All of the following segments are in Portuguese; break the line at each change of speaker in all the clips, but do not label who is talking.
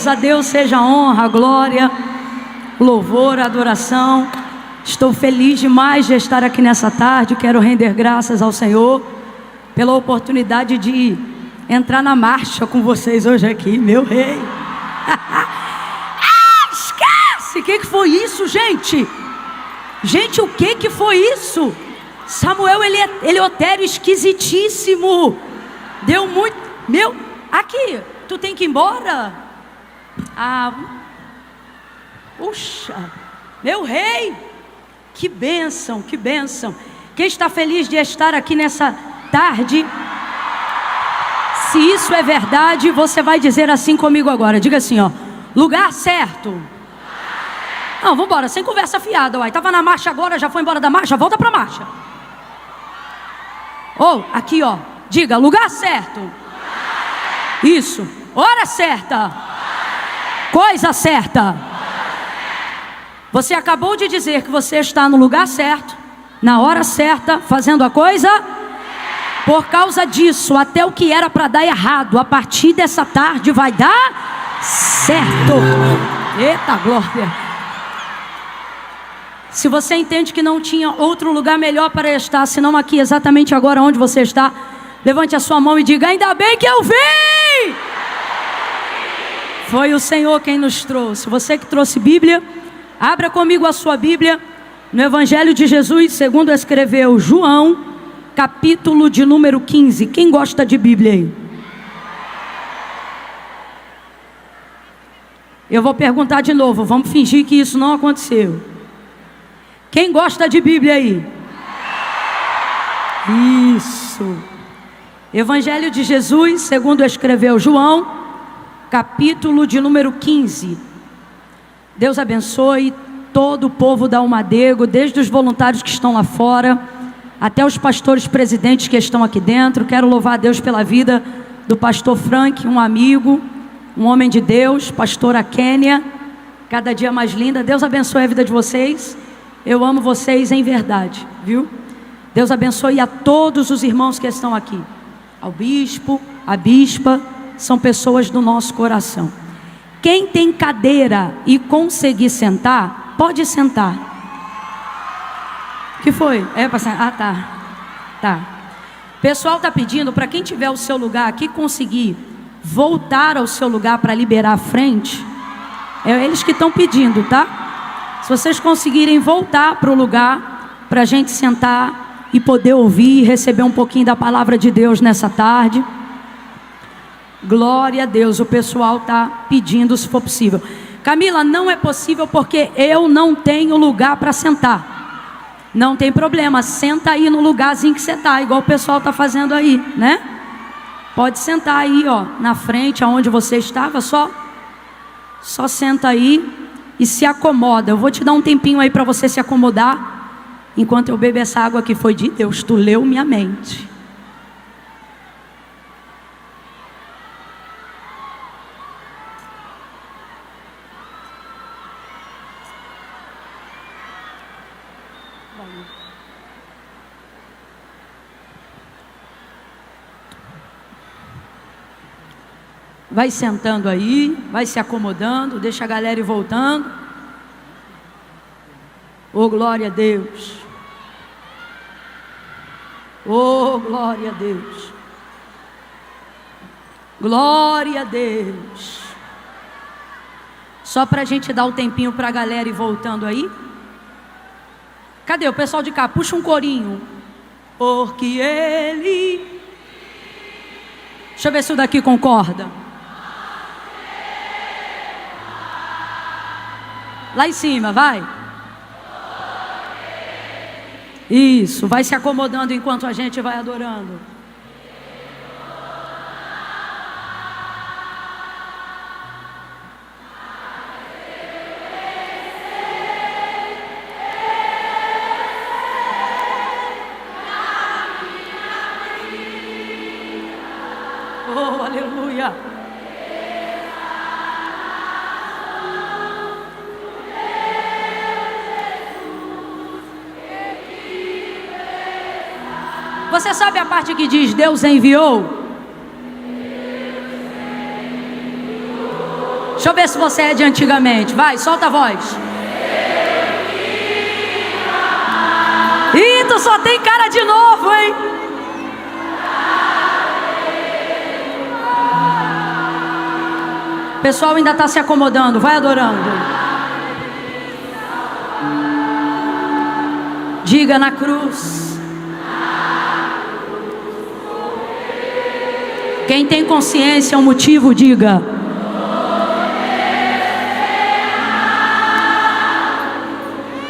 a Deus seja a honra, a glória, o louvor, a adoração. Estou feliz demais de estar aqui nessa tarde. Quero render graças ao Senhor pela oportunidade de entrar na marcha com vocês hoje aqui, meu rei. Esquece! O que foi isso, gente? Gente, o que foi isso? Samuel Eleutério, esquisitíssimo. Deu muito... Meu... Aqui, tu tem que ir embora? Puxa, meu rei, que bênção, que bênção. Quem está feliz de estar aqui nessa tarde? Se isso é verdade, você vai dizer assim comigo agora. Diga assim, ó: lugar certo. Não, vamos embora, sem conversa fiada. Uai, estava na marcha agora, já foi embora da marcha, volta para a marcha. Aqui, ó, diga: lugar certo. Isso, hora certa. Coisa certa. Você acabou de dizer que você está no lugar certo, na hora certa, fazendo a coisa. Por causa disso, até o que era para dar errado, a partir dessa tarde vai dar certo. Eita glória. Se você entende que não tinha outro lugar melhor para estar, senão aqui, exatamente agora onde você está, levante a sua mão e diga: ainda bem que eu vim. Foi o Senhor quem nos trouxe. Você que trouxe Bíblia, abra comigo a sua Bíblia no Evangelho de Jesus, segundo escreveu João, capítulo de número 15. Quem gosta de Bíblia aí? Eu vou perguntar de novo, vamos fingir que isso não aconteceu. Quem gosta de Bíblia aí? Isso. Evangelho de Jesus, segundo escreveu João, capítulo de número 15. Deus abençoe todo o povo da Almadego, desde os voluntários que estão lá fora, até os pastores presidentes que estão aqui dentro. Quero louvar a Deus pela vida do pastor Frank, um amigo, um homem de Deus, pastora Kênia, cada dia mais linda. Deus abençoe a vida de vocês. Eu amo vocês em verdade, viu? Deus abençoe a todos os irmãos que estão aqui. Ao bispo, à bispa, são pessoas do nosso coração. Quem tem cadeira e conseguir sentar, pode sentar. O que foi? É para sentar? Tá. O pessoal está pedindo para quem tiver o seu lugar aqui conseguir voltar ao seu lugar para liberar a frente. É eles que estão pedindo, tá? Se vocês conseguirem voltar para o lugar para a gente sentar e poder ouvir e receber um pouquinho da palavra de Deus nessa tarde. Glória a Deus, o pessoal está pedindo se for possível. Camila, não é possível porque eu não tenho lugar para sentar. Não tem problema, senta aí no lugarzinho que você está, igual o pessoal está fazendo aí, né? Pode sentar aí, ó, na frente, aonde você estava, só senta aí e se acomoda. Eu vou te dar um tempinho aí para você se acomodar. Enquanto eu bebo essa água que foi de Deus, tu leu minha mente. Vai sentando aí, vai se acomodando, deixa a galera ir voltando. Oh, glória a Deus. Oh, glória a Deus. Glória a Deus. Só para a gente dar um tempinho para a galera ir voltando aí. Cadê o pessoal de cá? Puxa um corinho. Porque Ele... Deixa eu ver se o daqui concorda. Lá em cima, vai. Isso, vai se acomodando enquanto a gente vai adorando. Oh, aleluia. Você sabe a parte que diz Deus enviou? Deixa eu ver se você é de antigamente. Vai, solta a voz. Ih, tu só tem cara de novo, hein? O pessoal ainda está se acomodando. Vai adorando. Diga: na cruz. Quem tem consciência é um motivo, diga.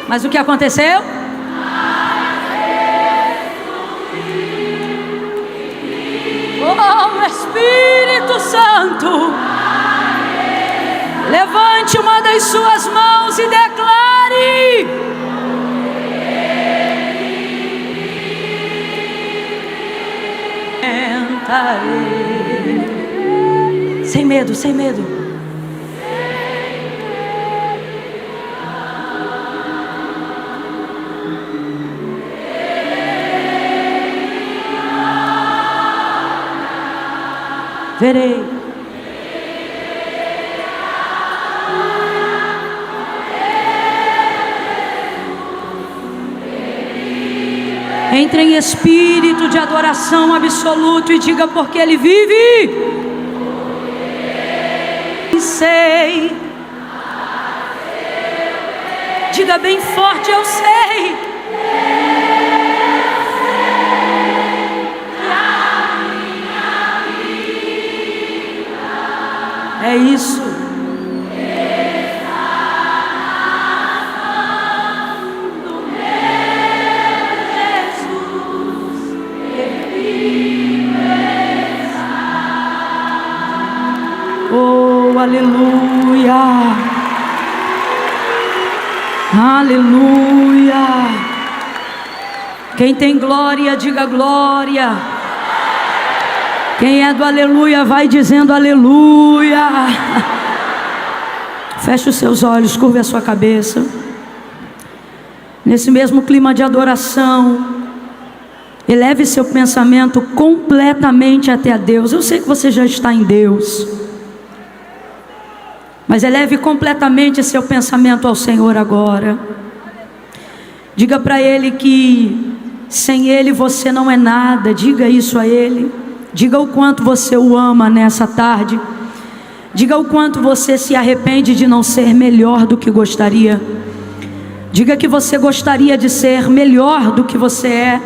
Mas o que aconteceu? Oh, Espírito Santo, levante uma das suas mãos e declare: entrarei. Sem medo, sem medo. Verei. Entre em espírito de adoração absoluto e diga: porque Ele vive. Sei. Diga bem forte: eu sei. É isso. Oh, aleluia. Aleluia. Quem tem glória, diga glória. Quem é do aleluia, vai dizendo aleluia. Feche os seus olhos, curve a sua cabeça. Nesse mesmo clima de adoração, eleve seu pensamento completamente até a Deus. Eu sei que você já está em Deus, mas eleve completamente seu pensamento ao Senhor agora. Diga para Ele que sem Ele você não é nada. Diga isso a Ele. Diga o quanto você o ama nessa tarde. Diga o quanto você se arrepende de não ser melhor do que gostaria. Diga que você gostaria de ser melhor do que você é.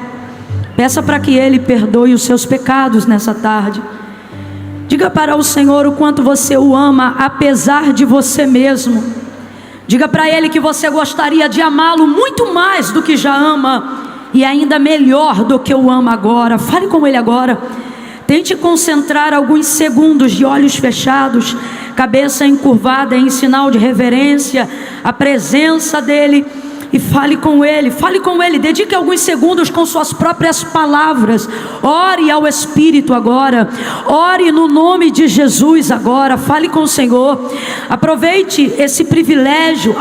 Peça para que Ele perdoe os seus pecados nessa tarde. Diga para o Senhor o quanto você o ama apesar de você mesmo. Diga para Ele que você gostaria de amá-lo muito mais do que já ama, e ainda melhor do que o ama agora. Fale com Ele agora. Tente concentrar alguns segundos de olhos fechados, cabeça encurvada em sinal de reverência, a presença dEle, e fale com Ele, dedique alguns segundos com suas próprias palavras. Ore ao Espírito agora, ore no nome de Jesus agora, fale com o Senhor. Aproveite esse privilégio,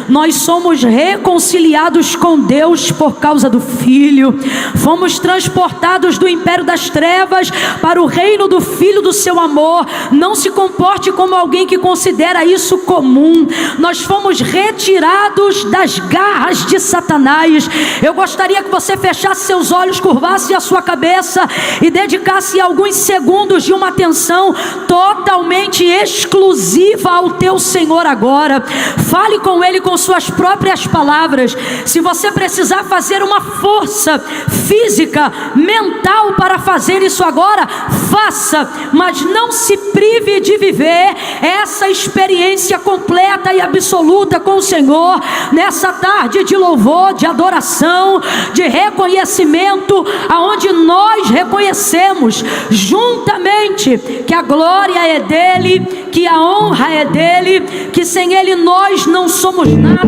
nós somos reconciliados com Deus por causa do Filho, fomos transportados do império das trevas para o reino do Filho do seu amor. Não se comporte como alguém que considera isso comum. Nós fomos retirados das garras de Satanás. Eu gostaria que você fechasse seus olhos, curvasse a sua cabeça e dedicasse alguns segundos de uma atenção totalmente exclusiva ao teu Senhor agora. Fale com Ele com suas próprias palavras. Se você precisar fazer uma força física, mental para fazer isso agora, faça, mas não se prive de viver essa experiência completa e absoluta com o Senhor nessa tarde de louvor, de adoração, de reconhecimento, aonde nós reconhecemos juntamente que a glória é dele, que que a honra é dele, que sem ele nós não somos nada,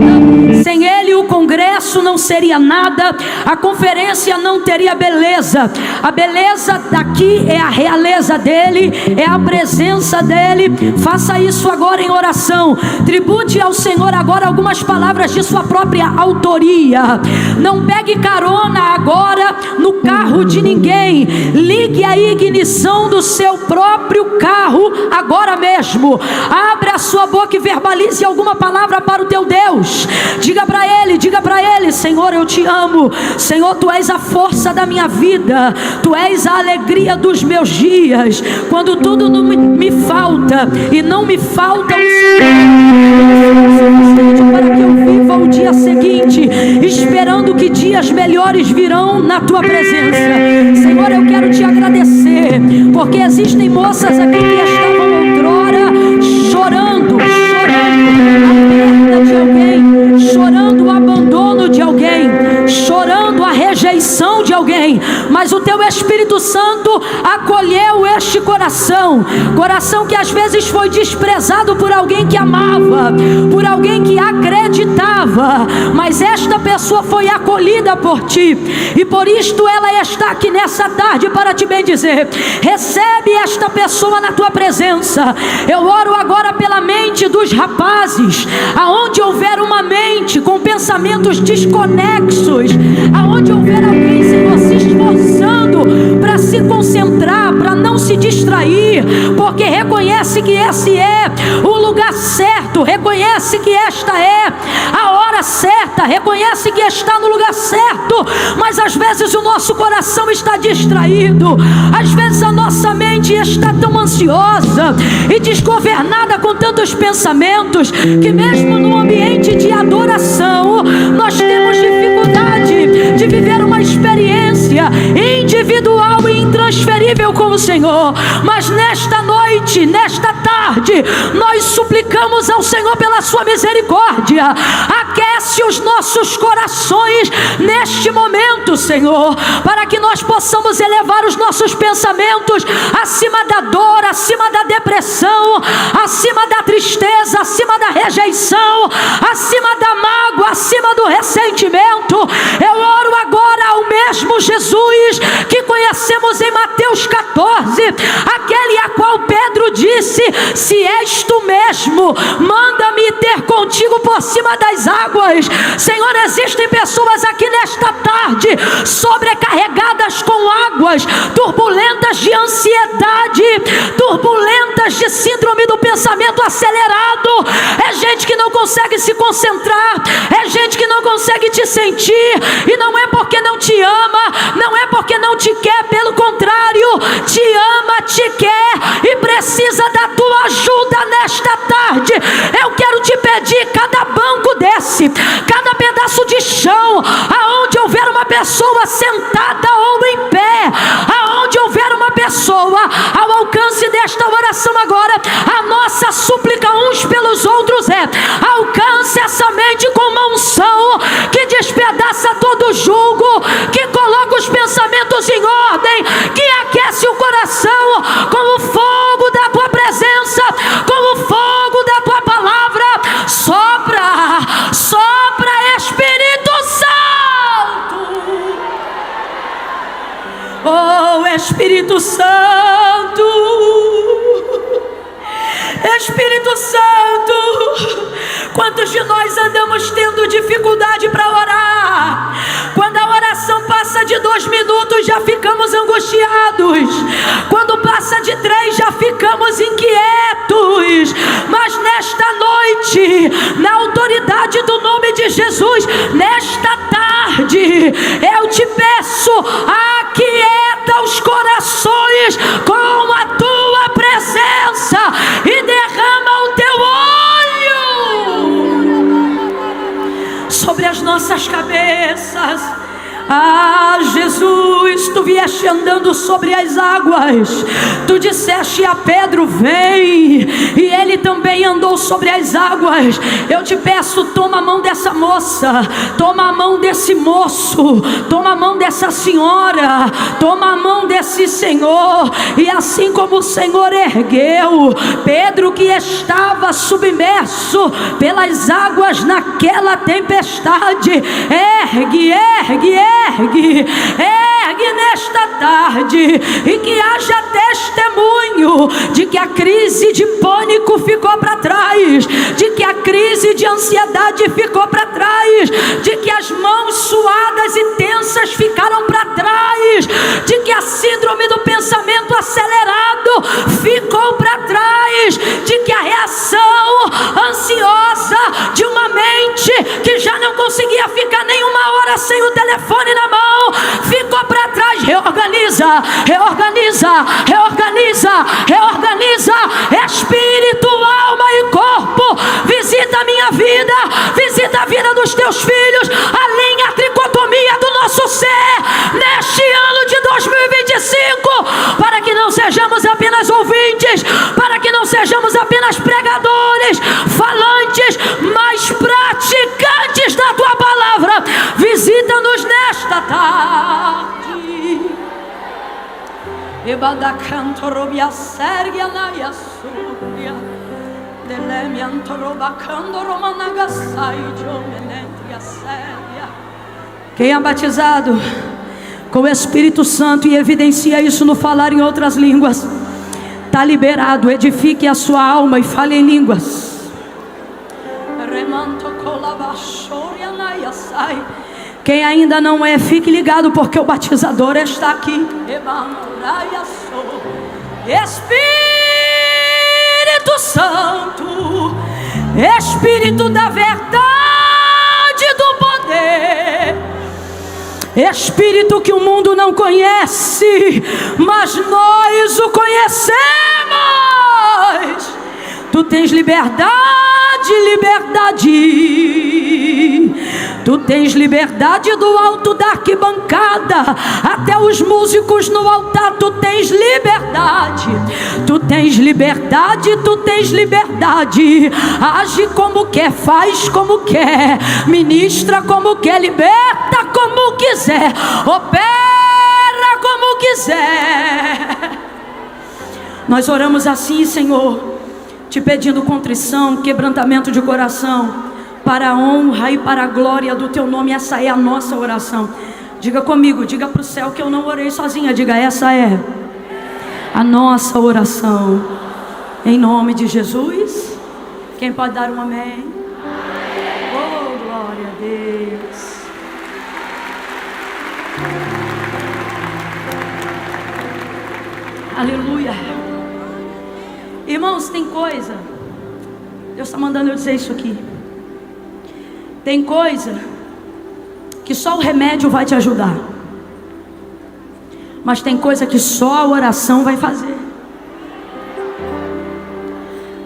sem ele o congresso não seria nada, a conferência não teria beleza. A beleza daqui é a realeza dele, é a presença dele. Faça isso agora em oração. Tribute ao Senhor agora algumas palavras de sua própria autoria. Não pegue carona agora no carro de ninguém. Ligue a ignição do seu próprio carro agora mesmo. Abra a sua boca e verbalize alguma palavra para o teu Deus. Diga para ele: Senhor, eu te amo. Senhor, tu és a força da minha vida, tu és a alegria dos meus dias. Quando tudo não me falta, e não me falta o Senhor, para que eu viva o dia seguinte, esperando que dias melhores virão na tua presença. Senhor, eu quero te agradecer, porque existem moças aqui que estavam outrora chorando a perda de alguém, chorando o abandono de alguém, chorando a rejeição de alguém, mas o teu Espírito Santo acolheu este coração que às vezes foi desprezado por alguém que amava, por alguém que acreditava, mas esta pessoa foi acolhida por ti, e por isto ela está aqui nessa tarde para te bendizer. Recebe esta pessoa na tua presença. Eu oro agora pela mente dos rapazes, aonde houver uma mente com pensamentos desconexos, aonde houver alguém, Senhor, se esforçando para se concentrar, para não se distrair, porque reconhece que esse é o lugar certo, reconhece que esta é a hora certa, reconhece que está no lugar certo, mas às vezes o nosso coração está distraído, às vezes a nossa mente está tão ansiosa e desgovernada com tantos pensamentos, que mesmo no ambiente de adoração nós temos dificuldade de viver uma experiência individual e intransferível com o Senhor. Mas nesta noite, nesta tarde, nós suplicamos ao Senhor pela sua misericórdia. Aquece os nossos corações neste momento, Senhor, para que nós possamos elevar os nossos pensamentos acima da dor, acima da depressão, acima da tristeza, acima da rejeição, acima da mágoa, acima do ressentimento. Eu oro agora ao mesmo Jesus que conhecemos em Mateus 14, aquele a qual Pedro disse: se és tu mesmo, manda-me ter contigo por cima das águas. Senhor, existem pessoas aqui nesta tarde sobrecarregadas com águas turbulentas de ansiedade, turbulentas de síndrome do pensamento acelerado. É gente que não consegue se concentrar, é gente que não consegue te sentir, e não é porque não te ama, não é porque não te quer, pelo contrário, te ama, te quer e precisa da tua ajuda nesta tarde. Eu quero te pedir, cada banco desse, cada pedaço de chão, aonde houver uma pessoa sentada ou em pé, aonde houver uma pessoa ao alcance desta oração agora, a nossa súplica uns pelos outros é: alcance essa mente com uma unção que despedaça todo jugo, que coloca os pensamentos em ordem, que aquece o coração com o fogo da tua presença, com o fogo da tua palavra. Sopra, sopra, Espírito Santo. Oh, Espírito Santo, Espírito Santo, quantos de nós andamos tendo dificuldade para orar? Quando a oração passa de 2 minutos já ficamos angustiados, quando passa de 3 já ficamos inquietos. Mas nesta noite, na autoridade do nome de Jesus, nesta tarde, eu te peço, aquieta os corações com a tua presença e derrama o teu óleo sobre as nossas cabeças. Ah, Jesus, tu vieste andando sobre as águas. Tu disseste a Pedro: vem, e ele também andou sobre as águas. Eu te peço, toma a mão dessa moça, toma a mão desse moço, toma a mão dessa senhora, toma a mão desse senhor. E assim como o Senhor ergueu Pedro, que estava submerso pelas águas naquela tempestade, ergue nesta tarde, e que haja testemunho de que a crise de pânico ficou para trás, de que a crise de ansiedade ficou para trás, de que as mãos suadas e tensas ficaram para trás, de que a síndrome do pensamento acelerado ficou para trás, de que a reação ansiosa de uma mente que já não conseguia ficar nenhuma hora sem o telefone na mão ficou para trás. Reorganiza, espírito, alma e corpo. Visita a minha vida, visita a vida dos teus filhos, alinha a tricotomia do nosso ser neste ano de 2025, para que não sejamos apenas ouvintes, para que não sejamos apenas pregadores, falantes, mas praticantes da tua palavra. Visita-nos nesta tarde. Quem é batizado com o Espírito Santo e evidencia isso no falar em outras línguas, está liberado. Edifique a sua alma e fale em línguas. Quem ainda não é, fique ligado, porque o batizador está aqui. Espírito Santo, Espírito da verdade, do poder, Espírito que o mundo não conhece, mas nós o conhecemos. Tu tens liberdade. Tu tens liberdade do alto da arquibancada até os músicos no altar. Tu tens liberdade. Age como quer, faz como quer, ministra como quer, liberta como quiser, opera como quiser. Nós oramos assim, Senhor, te pedindo contrição, quebrantamento de coração, para a honra e para a glória do teu nome. Essa é a nossa oração. Diga comigo, diga para o céu que eu não orei sozinha. Diga: essa é a nossa oração, em nome de Jesus. Quem pode dar um amém? Oh, glória a Deus. Aleluia. Irmãos, tem coisa, Deus está mandando eu dizer isso aqui. Tem coisa que só o remédio vai te ajudar, mas tem coisa que só a oração vai fazer.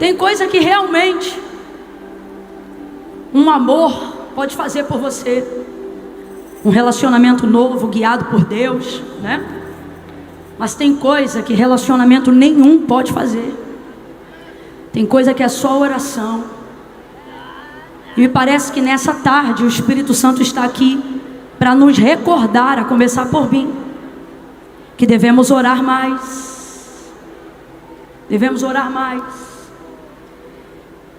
Tem coisa que realmente um amor pode fazer por você, um relacionamento novo guiado por Deus, né? Mas tem coisa que relacionamento nenhum pode fazer. Tem coisa que é só oração. E me parece que nessa tarde o Espírito Santo está aqui para nos recordar, a começar por mim, que devemos orar mais. Devemos orar mais.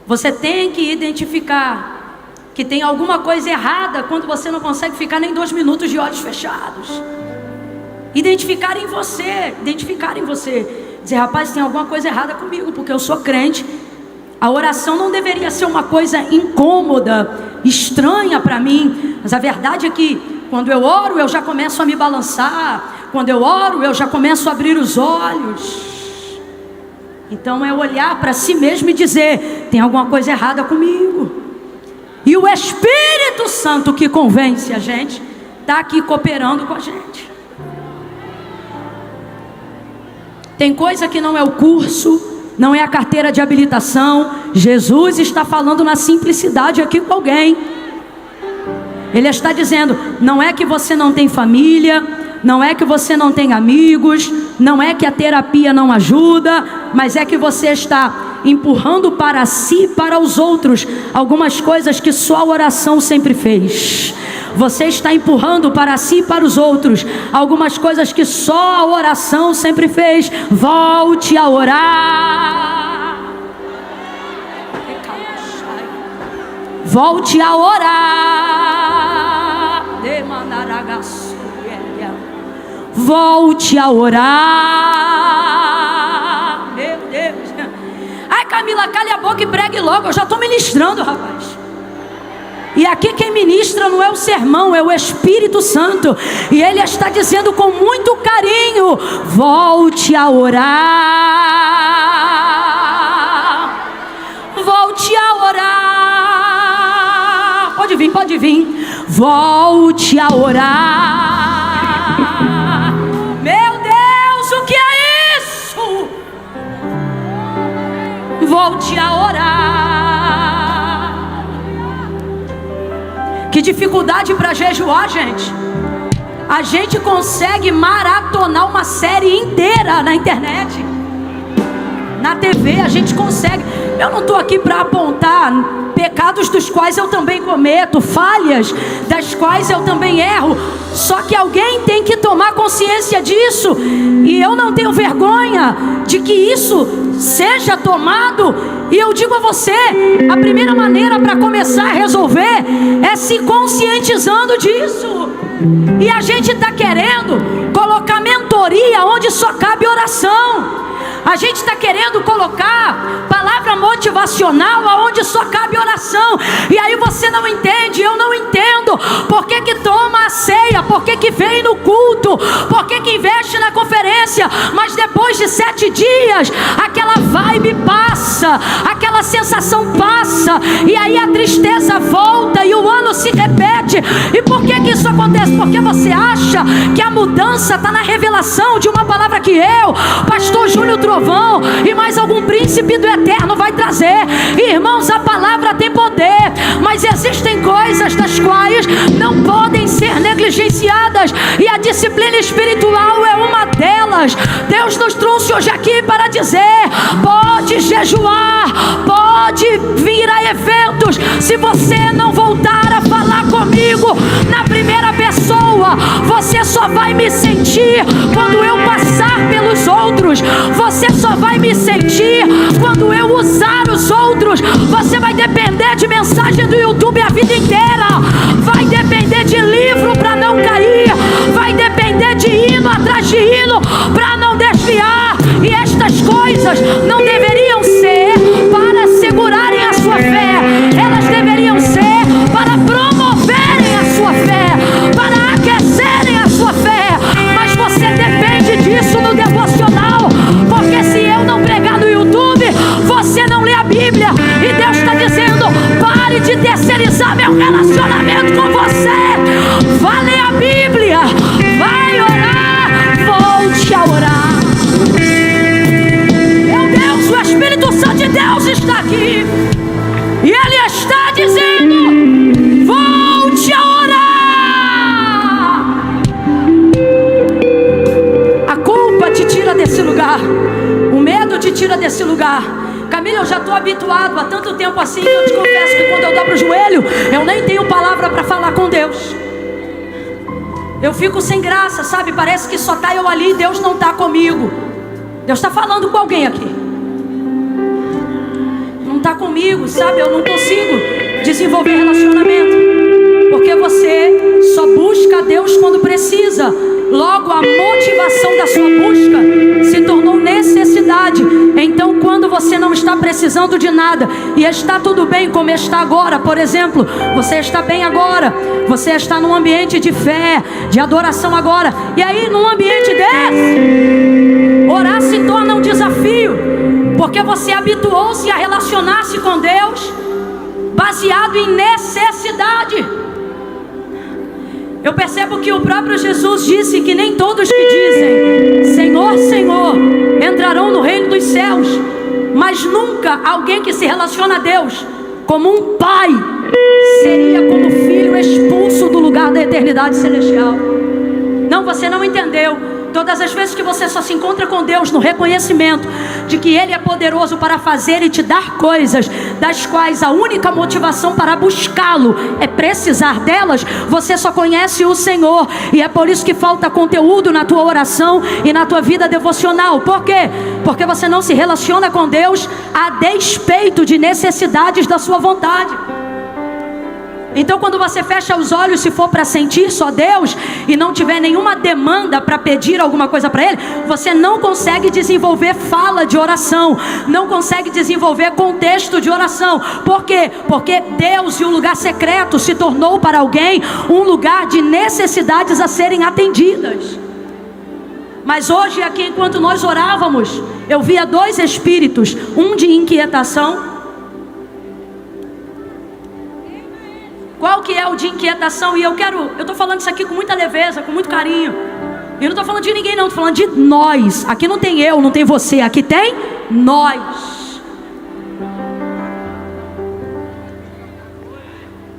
Você tem que identificar que tem alguma coisa errada quando você não consegue ficar nem 2 minutos de olhos fechados. Identificar em você. Dizer: rapaz, tem alguma coisa errada comigo, porque eu sou crente. A oração não deveria ser uma coisa incômoda, estranha para mim. Mas a verdade é que quando eu oro, eu já começo a me balançar. Quando eu oro, eu já começo a abrir os olhos. Então é olhar para si mesmo e dizer: tem alguma coisa errada comigo. E o Espírito Santo, que convence a gente, está aqui cooperando com a gente. Tem coisa que não é o curso, não é a carteira de habilitação. Jesus está falando na simplicidade aqui com alguém. Ele está dizendo: não é que você não tem família, não é que você não tem amigos, não é que a terapia não ajuda, mas é que você está empurrando para si e para os outros algumas coisas que só a oração sempre fez. Você está empurrando para si e para os outros algumas coisas que só a oração sempre fez. Volte a orar. Volte a orar. Volte a orar. Meu Deus. Ai, Camila, cale a boca e pregue logo. Eu já estou ministrando, rapaz. E aqui quem ministra não é o sermão, é o Espírito Santo. E Ele está dizendo com muito carinho: volte a orar. Volte a orar. Pode vir, pode vir. Volte a orar. Meu Deus, o que é isso? Volte a orar. Que dificuldade para jejuar, gente. A gente consegue maratonar uma série inteira na internet, na TV, a gente consegue. Eu não estou aqui para apontar pecados dos quais eu também cometo, falhas das quais eu também erro. Só que alguém tem que tomar consciência disso. E eu não tenho vergonha de que isso seja tomado. E eu digo a você, a primeira maneira para começar a resolver é se conscientizando disso. E a gente está querendo colocar mentoria onde só cabe oração. A gente está querendo colocar palavra motivacional aonde só cabe oração. E aí você não entende, eu não entendo. Por que que toma a ceia? Por que que vem no culto? Por que que investe na conferência? Mas depois de 7 dias, aquela vibe passa, aquela sensação passa, e aí a tristeza volta e o ano se repete. E por que que isso acontece? Porque você acha que a mudança está na revelação de uma palavra que eu, pastor Júnior Trovão e mais algum príncipe do eterno vai trazer. Irmãos, a palavra tem poder, mas existem coisas das quais não podem ser negligenciadas, e a disciplina espiritual é uma delas. Deus nos trouxe hoje aqui para dizer: pode jejuar, pode vir a eventos. Se você não voltar a falar comigo na primeira pessoa, você só vai me sentir quando eu passar pelos outros. Você só vai me sentir quando eu usar os outros. Você vai depender de mensagem do YouTube a vida inteira. Vai depender de livro para não cair. Vai depender de hino atrás de hino para não desviar. E estas coisas não deveriam ser para segurarem a sua fé. Elas deveriam ser para promoverem a sua fé, para aquecerem a sua fé. Mas você depende disso no devocional. Porque se eu não pregar no YouTube, você não lê a Bíblia. E Deus está dizendo: pare de terceirizar meu relacionamento com você. Vá ler a Bíblia, vai orar, volte a orar. Meu Deus, o Espírito Santo de Deus está aqui. E Ele está dizendo: volte a orar. A culpa te tira desse lugar. O medo te tira desse lugar. Camila, eu já estou habituado há tanto tempo assim que eu te confesso que quando eu dobro o joelho, eu nem tenho palavra para falar com Deus. Eu fico sem graça, sabe? Parece que só está eu ali e Deus não está comigo. Deus está falando com alguém aqui. Não está comigo, sabe? Eu não consigo desenvolver relacionamento. Porque você só busca Deus quando precisa. Logo, a motivação da sua busca se tornou necessidade. Então, quando você não está precisando de nada e está tudo bem como está agora, por exemplo, você está bem agora, você está num ambiente de fé, de adoração agora, e aí num ambiente desse, orar se torna um desafio, porque você habituou-se a relacionar-se com Deus baseado em necessidade. Eu percebo que o próprio Jesus disse que nem todos que dizem Senhor, Senhor entrarão no reino dos céus, mas nunca alguém que se relaciona a Deus como um pai seria como filho expulso do lugar da eternidade celestial. Não, você não entendeu. Todas as vezes que você só se encontra com Deus no reconhecimento de que Ele é poderoso para fazer e te dar coisas das quais a única motivação para buscá-lo é precisar delas, você só conhece o Senhor. E é por isso que falta conteúdo na tua oração e na tua vida devocional. Por quê? Porque você não se relaciona com Deus a despeito de necessidades da sua vontade. Então quando você fecha os olhos, se for para sentir só Deus e não tiver nenhuma demanda para pedir alguma coisa para Ele, você não consegue desenvolver fala de oração, não consegue desenvolver contexto de oração. Por quê? Porque Deus e o lugar secreto se tornou para alguém um lugar de necessidades a serem atendidas. Mas hoje aqui, enquanto nós orávamos, eu via dois espíritos, um de inquietação. Qual que é o de inquietação? E eu estou falando isso aqui com muita leveza, com muito carinho. E não estou falando de ninguém não, estou falando de nós. Aqui não tem eu, não tem você, aqui tem nós.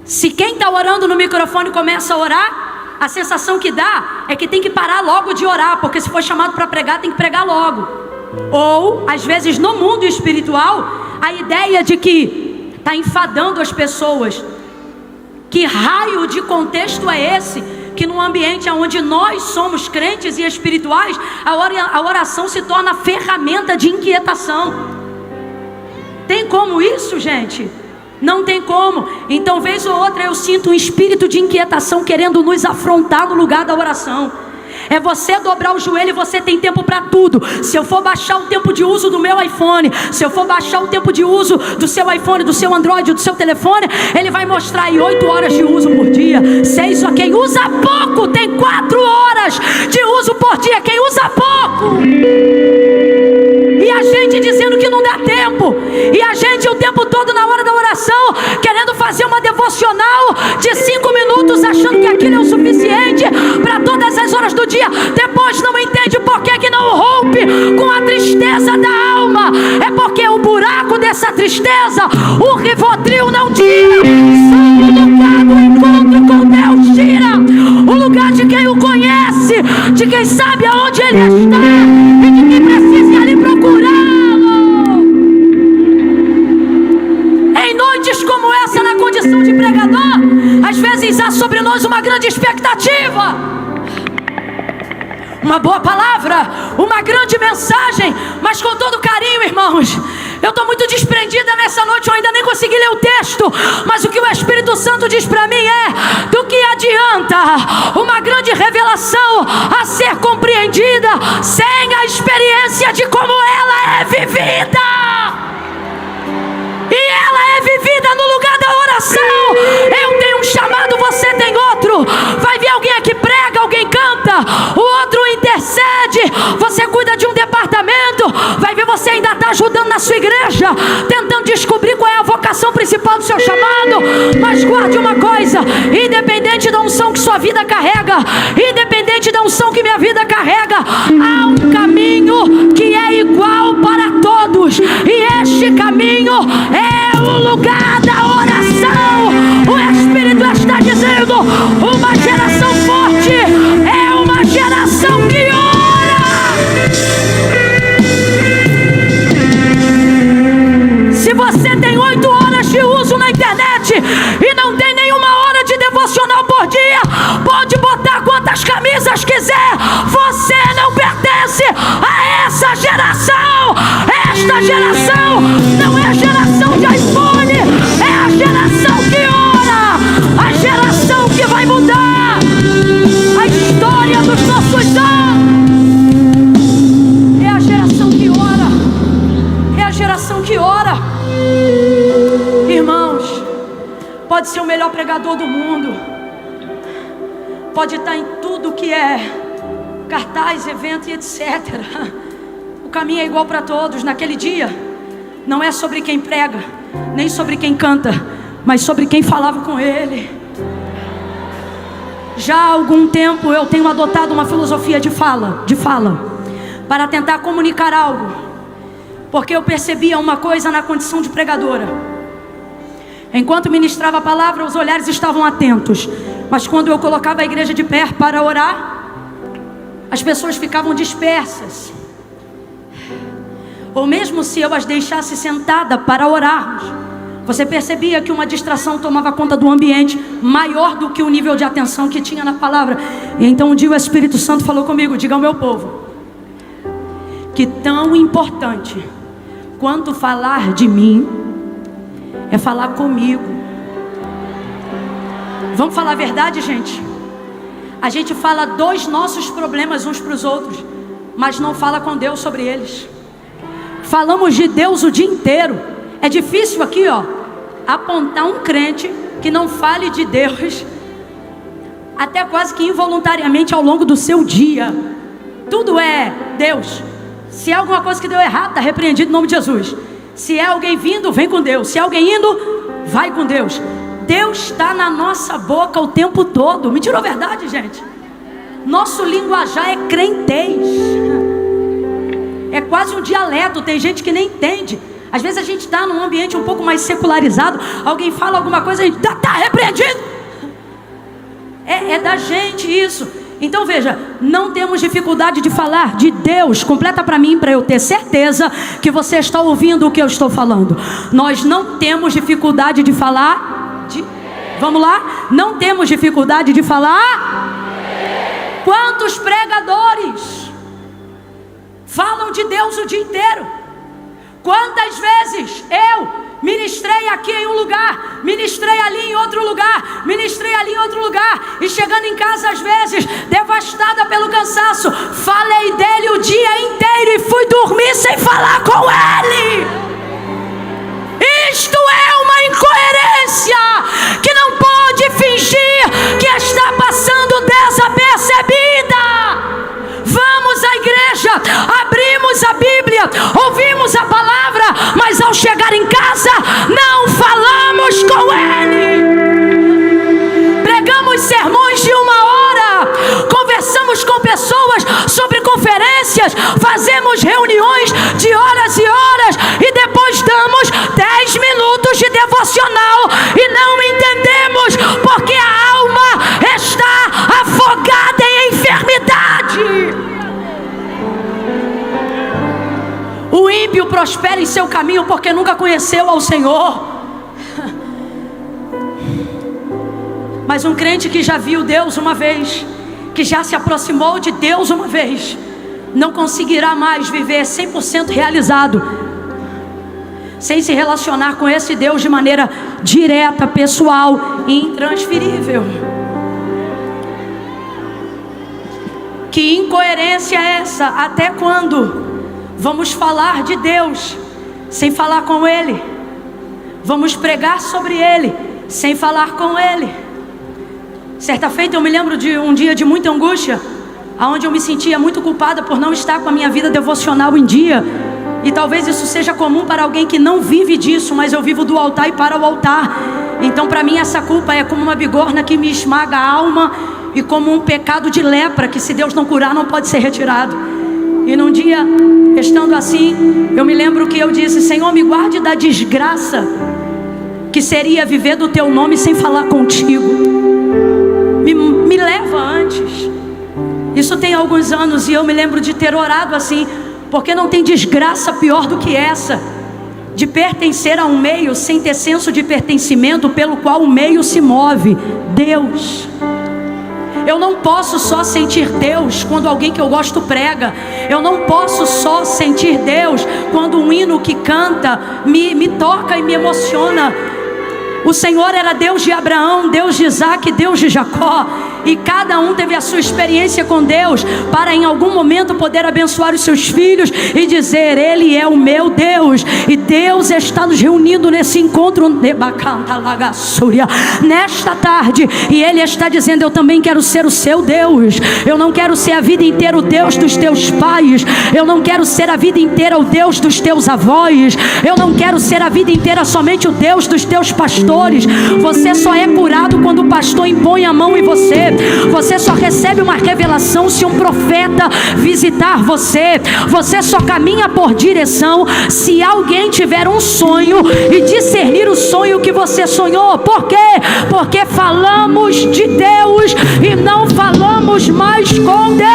Se quem está orando no microfone começa a orar, a sensação que dá é que tem que parar logo de orar, porque se for chamado para pregar, tem que pregar logo. Ou, às vezes no mundo espiritual, a ideia de que está enfadando as pessoas. Que raio de contexto é esse? Que num ambiente onde nós somos crentes e espirituais, a oração se torna ferramenta de inquietação. Tem como isso, gente? Não tem como. Então vez ou outra eu sinto um espírito de inquietação querendo nos afrontar no lugar da oração. É você dobrar o joelho e você tem tempo para tudo. Se eu for baixar o tempo de uso do meu iPhone, se eu for baixar o tempo de uso do seu iPhone, do seu Android, do seu telefone, ele vai mostrar aí 8 horas de uso por dia, 6, só quem usa pouco tem 4 horas de uso por dia, quem usa pouco. E a gente dizendo que não dá tempo. E a gente o tempo todo na hora da oração querendo fazer uma devocional de 5 minutos, achando que aquilo é o suficiente para todas as horas do dia. Depois não entende por que não rompe com a tristeza da alma. É porque o buraco dessa tristeza o Rivotril não tira. Só o lugar do encontro com Deus tira. O lugar de quem o conhece, de quem sabe aonde ele está e de quem precisa ir ali procurá-lo. Em noites como essa, na condição de pregador, às vezes há sobre nós uma grande expectativa, uma boa palavra, uma grande mensagem, mas com todo carinho, irmãos, eu estou muito desprendida nessa noite, eu ainda nem consegui ler o texto, mas o que o Espírito Santo diz para mim é: do que adianta uma grande revelação a ser compreendida sem a experiência de como ela é vivida? E ela é vivida no lugar da oração. Eu tenho um chamado, você tem outro. Vai vir alguém aqui prega, alguém canta, o outro intercede. Você cuida de um departamento, vai ver você ainda está ajudando na sua igreja, tentando descobrir qual é a vocação principal do seu chamado. Mas guarde uma coisa: independente da unção que sua vida carrega, independente da unção que minha vida carrega, há um caminho que é igual para todos. E este caminho é o lugar da oração. O Espírito está dizendo: uma geração forte é uma geração que ora. Se você tem 8 horas de uso na internet e não tem nenhuma hora de devocional por dia, pode botar quantas camisas quiser, você não pertence a essa geração. Esta geração não é a geração de iPhone, é a geração que ora, a geração que vai mudar a história dos nossos anos. É a geração que ora, é a geração que ora. Irmãos, pode ser o melhor pregador do mundo, pode estar em tudo que é cartaz, evento e etc. O caminho é igual para todos. Naquele dia não é sobre quem prega, nem sobre quem canta, mas sobre quem falava com ele. Já há algum tempo eu tenho adotado uma filosofia de fala, para tentar comunicar algo, porque eu percebia uma coisa na condição de pregadora: Enquanto ministrava a palavra, os olhares estavam atentos. Mas quando eu colocava a igreja de pé para orar, as pessoas ficavam dispersas. Ou mesmo se eu as deixasse sentada para orarmos, você percebia que uma distração tomava conta do ambiente, maior do que o nível de atenção que tinha na palavra. E então um dia o Espírito Santo falou comigo: diga ao meu povo que tão importante quanto falar de mim é falar comigo. Vamos falar a verdade, gente? A gente fala dos nossos problemas uns para os outros, mas não fala com Deus sobre eles. Falamos de Deus o dia inteiro. É difícil aqui, apontar um crente que não fale de Deus, até quase que involuntariamente ao longo do seu dia. Tudo é Deus. Se é alguma coisa que deu errado, está repreendido em nome de Jesus. Se é alguém vindo, vem com Deus. Se é alguém indo, vai com Deus. Deus está na nossa boca o tempo todo. Mentira ou verdade, gente? Nosso linguajar é crentez. É quase um dialeto. Tem gente que nem entende. Às vezes a gente está num ambiente um pouco mais secularizado, alguém fala alguma coisa, a gente está repreendido. É da gente isso. Então veja, não temos dificuldade de falar de Deus. Completa para mim, para eu ter certeza que você está ouvindo o que eu estou falando. Nós não temos dificuldade de falar de... Vamos lá? Não temos dificuldade de falar. Quantos pregadores falam de Deus o dia inteiro? Quantas vezes eu ministrei aqui em um lugar, ministrei ali em outro lugar, ministrei ali em outro lugar, e chegando em casa às vezes, devastada pelo cansaço, falei dele o dia inteiro e fui dormir sem falar com ele. Isto é uma incoerência que não pode fingir que está passando desapercebida. Vamos à igreja, abrimos a Bíblia, ouvimos a palavra, mas ao chegar em casa não falamos com ele. Pregamos sermões de 1 hora, conversamos com pessoas sobre conferências, fazemos reuniões de horas e horas e depois damos 10 minutos de devocional e não entendemos porque a alma está afogada em enfermidade. O ímpio prospera em seu caminho porque nunca conheceu ao Senhor. Mas um crente que já viu Deus uma vez, que já se aproximou de Deus uma vez, não conseguirá mais viver 100% realizado sem se relacionar com esse Deus de maneira direta, pessoal e intransferível. Que incoerência é essa? Até quando vamos falar de Deus sem falar com Ele? Vamos pregar sobre Ele sem falar com Ele? Certa feita eu me lembro de um dia de muita angústia, onde eu me sentia muito culpada por não estar com a minha vida devocional em dia. E talvez isso seja comum para alguém que não vive disso, mas eu vivo do altar e para o altar. Então para mim essa culpa é como uma bigorna que me esmaga a alma, e como um pecado de lepra que se Deus não curar não pode ser retirado. E num dia, estando assim, eu me lembro que eu disse: Senhor, me guarde da desgraça que seria viver do teu nome sem falar contigo. Me leva antes. Isso tem alguns anos e eu me lembro de ter orado assim, porque não tem desgraça pior do que essa, de pertencer a um meio sem ter senso de pertencimento pelo qual o meio se move. Deus. Eu não posso só sentir Deus quando alguém que eu gosto prega. Eu não posso só sentir Deus quando um hino que canta me toca e me emociona. O Senhor era Deus de Abraão, Deus de Isaac, Deus de Jacó. E cada um teve a sua experiência com Deus para em algum momento poder abençoar os seus filhos e dizer: Ele é o meu Deus. E Deus está nos reunindo nesse encontro nesta tarde, e Ele está dizendo: eu também quero ser o seu Deus. Eu não quero ser a vida inteira o Deus dos teus pais. Eu não quero ser a vida inteira o Deus dos teus avós. Eu não quero ser a vida inteira somente o Deus dos teus pastores. Você só é curado quando o pastor impõe a mão em você. Você só recebe uma revelação se um profeta visitar você. Você só caminha por direção se alguém tiver um sonho e discernir o sonho que você sonhou. Por quê? Porque falamos de Deus e não falamos mais com Deus.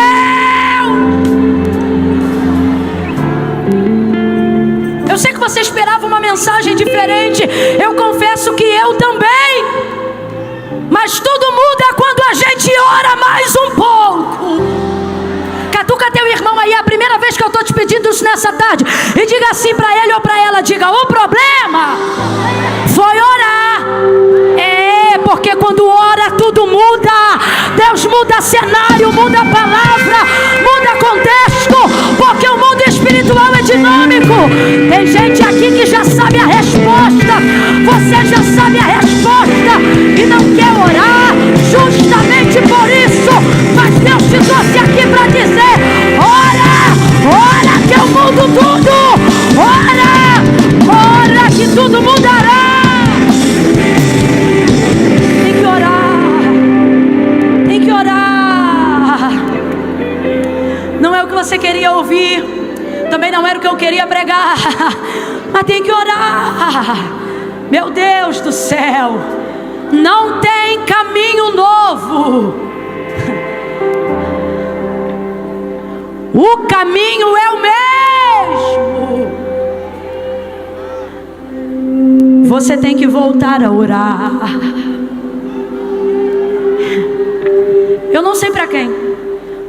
Eu sei que você esperava uma mensagem diferente. Eu confesso que eu também. Mas tudo muda quando a gente ora mais um pouco. Catuca teu irmão aí, é a primeira vez que eu estou te pedindo isso nessa tarde. E diga assim para ele ou para ela, diga: o problema foi orar. Porque quando ora tudo muda. Deus muda cenário, muda palavra, muda contexto. Porque o mundo espiritual é dinâmico. Tem gente aqui que já sabe a resposta. Você já sabe a resposta e não quer orar justamente por isso. Mas Deus te trouxe aqui para dizer: ora, ora que eu mudo tudo. Ora que tudo mudará. Você queria ouvir, também não era o que eu queria pregar, mas tem que orar. Meu Deus do céu, não tem caminho novo. O caminho é o mesmo. Você tem que voltar a orar. Eu não sei para quem,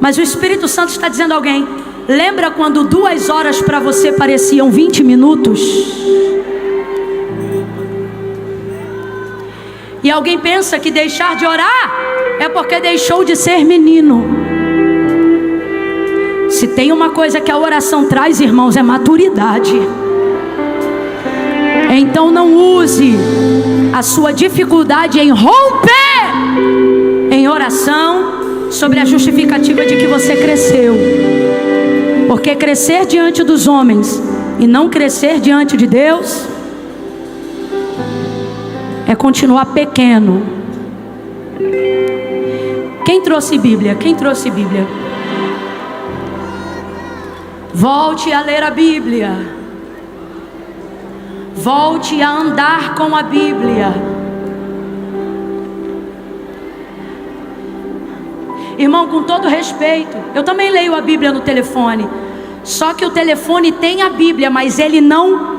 mas o Espírito Santo está dizendo a alguém: lembra quando 2 horas para você pareciam 20 minutos? E alguém pensa que deixar de orar é porque deixou de ser menino. Se tem uma coisa que a oração traz, irmãos, é maturidade. Então não use a sua dificuldade em romper em oração sobre a justificativa de que você cresceu. Porque crescer diante dos homens e não crescer diante de Deus é continuar pequeno. Quem trouxe Bíblia? Quem trouxe Bíblia? Volte a ler a Bíblia. Volte a andar com a Bíblia. Irmão, com todo respeito, eu também leio a Bíblia no telefone. Só que o telefone tem a Bíblia, mas ele não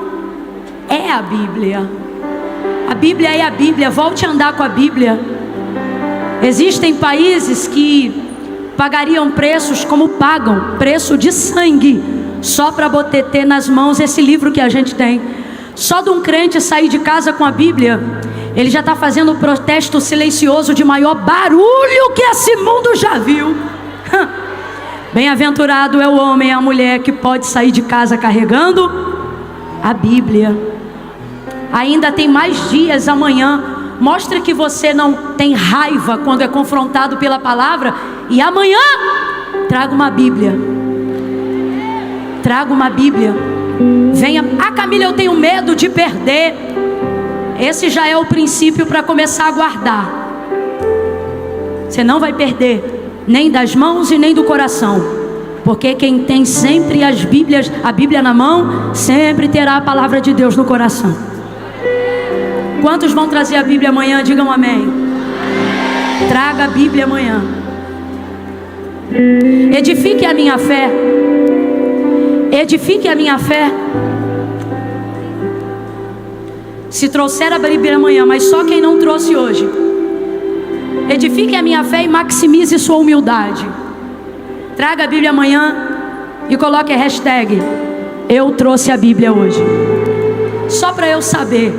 é a Bíblia. A Bíblia é a Bíblia. Volte a andar com a Bíblia. Existem países que pagariam preços como pagam, preço de sangue, só para ter nas mãos esse livro que a gente tem. Só de um crente sair de casa com a Bíblia, ele já está fazendo o protesto silencioso de maior barulho que esse mundo já viu. Bem-aventurado é o homem e a mulher que pode sair de casa carregando a Bíblia. Ainda tem mais dias amanhã. Mostre que você não tem raiva quando é confrontado pela palavra. E amanhã, traga uma Bíblia. Traga uma Bíblia. Venha. Ah, Camila, eu tenho medo de perder. Esse já é o princípio para começar a guardar. Você não vai perder, nem das mãos e nem do coração. Porque quem tem sempre a Bíblia na mão, sempre terá a palavra de Deus no coração. Quantos vão trazer a Bíblia amanhã? Digam amém. Traga a Bíblia amanhã. Edifique a minha fé. Edifique a minha fé. Se trouxer a Bíblia amanhã, mas só quem não trouxe hoje. Edifique a minha fé e maximize sua humildade. Traga a Bíblia amanhã e coloque a hashtag: eu trouxe a Bíblia hoje. Só para eu saber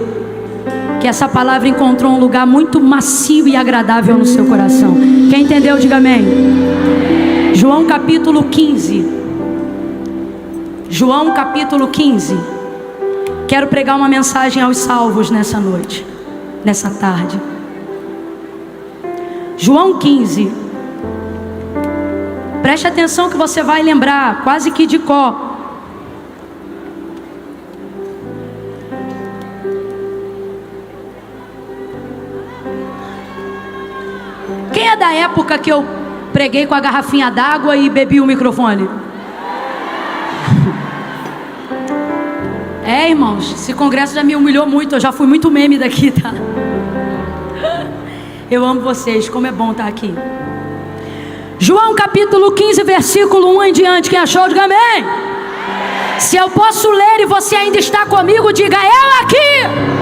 que essa palavra encontrou um lugar muito macio e agradável no seu coração. Quem entendeu, diga amém. João capítulo 15. João capítulo 15. Quero pregar uma mensagem aos salvos nessa noite, nessa tarde. João 15. Preste atenção que você vai lembrar quase que de cor. Quem é da época que eu preguei com a garrafinha d'água e bebi o microfone? É, irmãos, esse congresso já me humilhou muito. Eu já fui muito meme daqui, tá? Eu amo vocês, como é bom estar aqui. João capítulo 15, versículo 1 em diante. Quem achou, diga amém. Se eu posso ler e você ainda está comigo, diga eu aqui.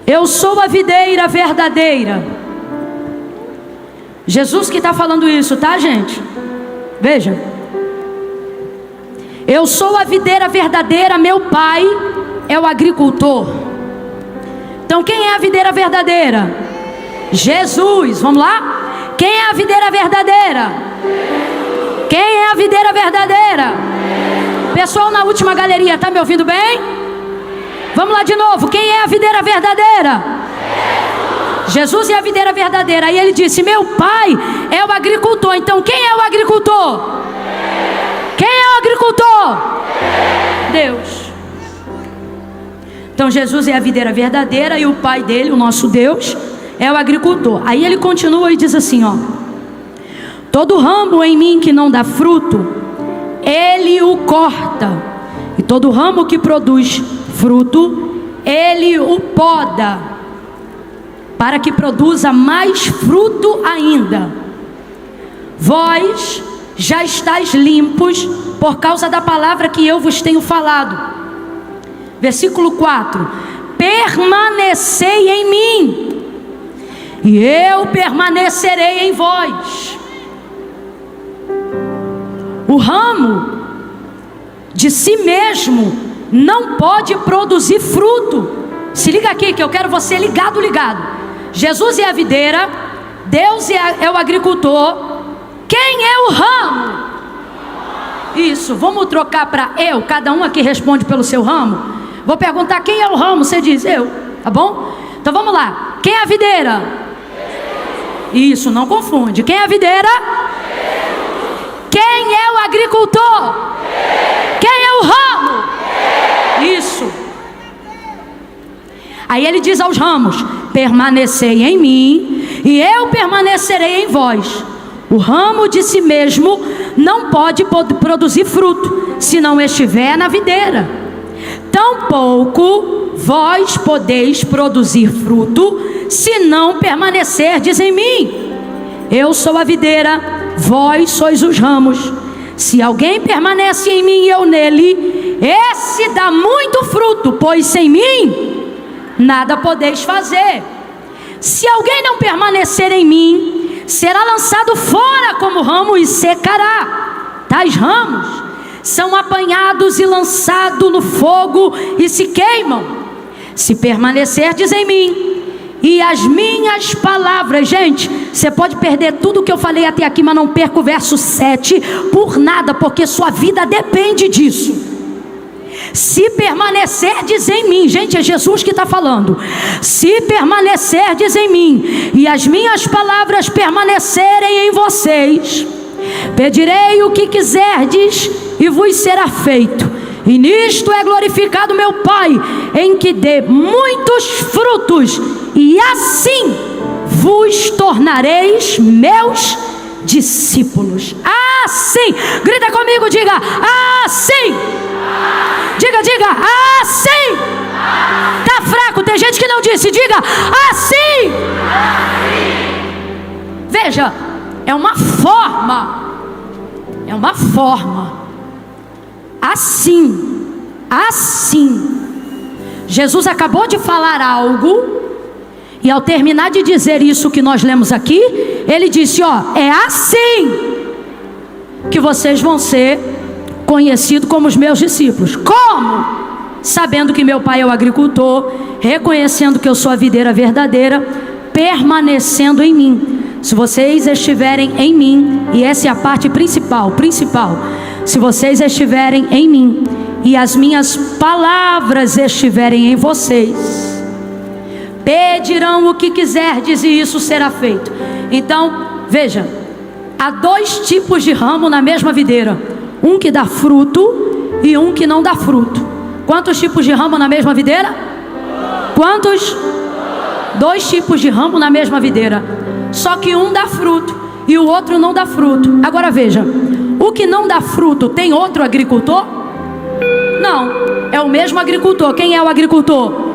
Eu sou a videira verdadeira. Jesus que está falando isso, tá, gente? Veja. Eu sou a videira verdadeira, meu pai é o agricultor. Então quem é a videira verdadeira? Jesus, vamos lá? Quem é a videira verdadeira? Quem é a videira verdadeira? Pessoal na última galeria, tá me ouvindo bem? Vamos lá de novo, quem é a videira verdadeira? Jesus é a videira verdadeira. Aí ele disse, meu pai é o agricultor. Então quem é o agricultor? Quem é o agricultor? Deus. Então Jesus é a videira verdadeira e o pai dele, o nosso Deus, é o agricultor. Aí ele continua e diz assim, ó: todo ramo em mim que não dá fruto, ele o corta, e todo ramo que produz fruto, ele o poda, para que produza mais fruto ainda. Vós já estáis limpos por causa da palavra que eu vos tenho falado. Versículo 4: permanecei em mim, e eu permanecerei em vós. O ramo de si mesmo não pode produzir fruto. Se liga aqui que eu quero você ligado. Jesus é a videira, Deus é o agricultor. Quem é o ramo? Isso, vamos trocar para eu. Cada um aqui responde pelo seu ramo. Vou perguntar quem é o ramo, você diz eu, tá bom? Então vamos lá, quem é a videira? Isso, não confunde. Quem é a videira? Quem é o agricultor? Quem é o ramo? Isso. Aí ele diz aos ramos: permanecei em mim, e eu permanecerei em vós. O ramo de si mesmo não pode produzir fruto, se não estiver na videira. Tampouco vós podeis produzir fruto, se não permanecerdes em mim. Eu sou a videira, vós sois os ramos. Se alguém permanece em mim e eu nele, esse dá muito fruto, pois sem mim nada podeis fazer. Se alguém não permanecer em mim, será lançado fora como ramo e secará. Tais ramos são apanhados e lançados no fogo e se queimam. Se permanecerdes em mim e as minhas palavras, gente, você pode perder tudo que eu falei até aqui, mas não perca o verso 7 por nada, porque sua vida depende disso. Se permanecerdes em mim, gente, é Jesus que está falando. Se permanecerdes em mim e as minhas palavras permanecerem em vocês, pedirei o que quiserdes e vos será feito. E nisto é glorificado meu Pai, em que dê muitos frutos, e assim vos tornareis meus discípulos. Assim, grita comigo, diga assim. Diga, assim. Tá fraco, tem gente que não disse, diga assim. Veja, é uma forma. Assim. Jesus acabou de falar algo, e ao terminar de dizer isso que nós lemos aqui, ele disse, ó, é assim que vocês vão ser conhecidos como os meus discípulos. Como? Sabendo que meu pai é o agricultor, reconhecendo que eu sou a videira verdadeira, permanecendo em mim. Se vocês estiverem em mim, e essa é a parte principal, se vocês estiverem em mim e as minhas palavras estiverem em vocês, pedirão o que quiserdes e isso será feito. Então, veja, há dois tipos de ramo na mesma videira: um que dá fruto e um que não dá fruto. Quantos tipos de ramo na mesma videira? Quantos? Dois tipos de ramo na mesma videira, só que um dá fruto e o outro não dá fruto. Agora veja, o que não dá fruto tem outro agricultor? Não, é o mesmo agricultor. Quem é o agricultor?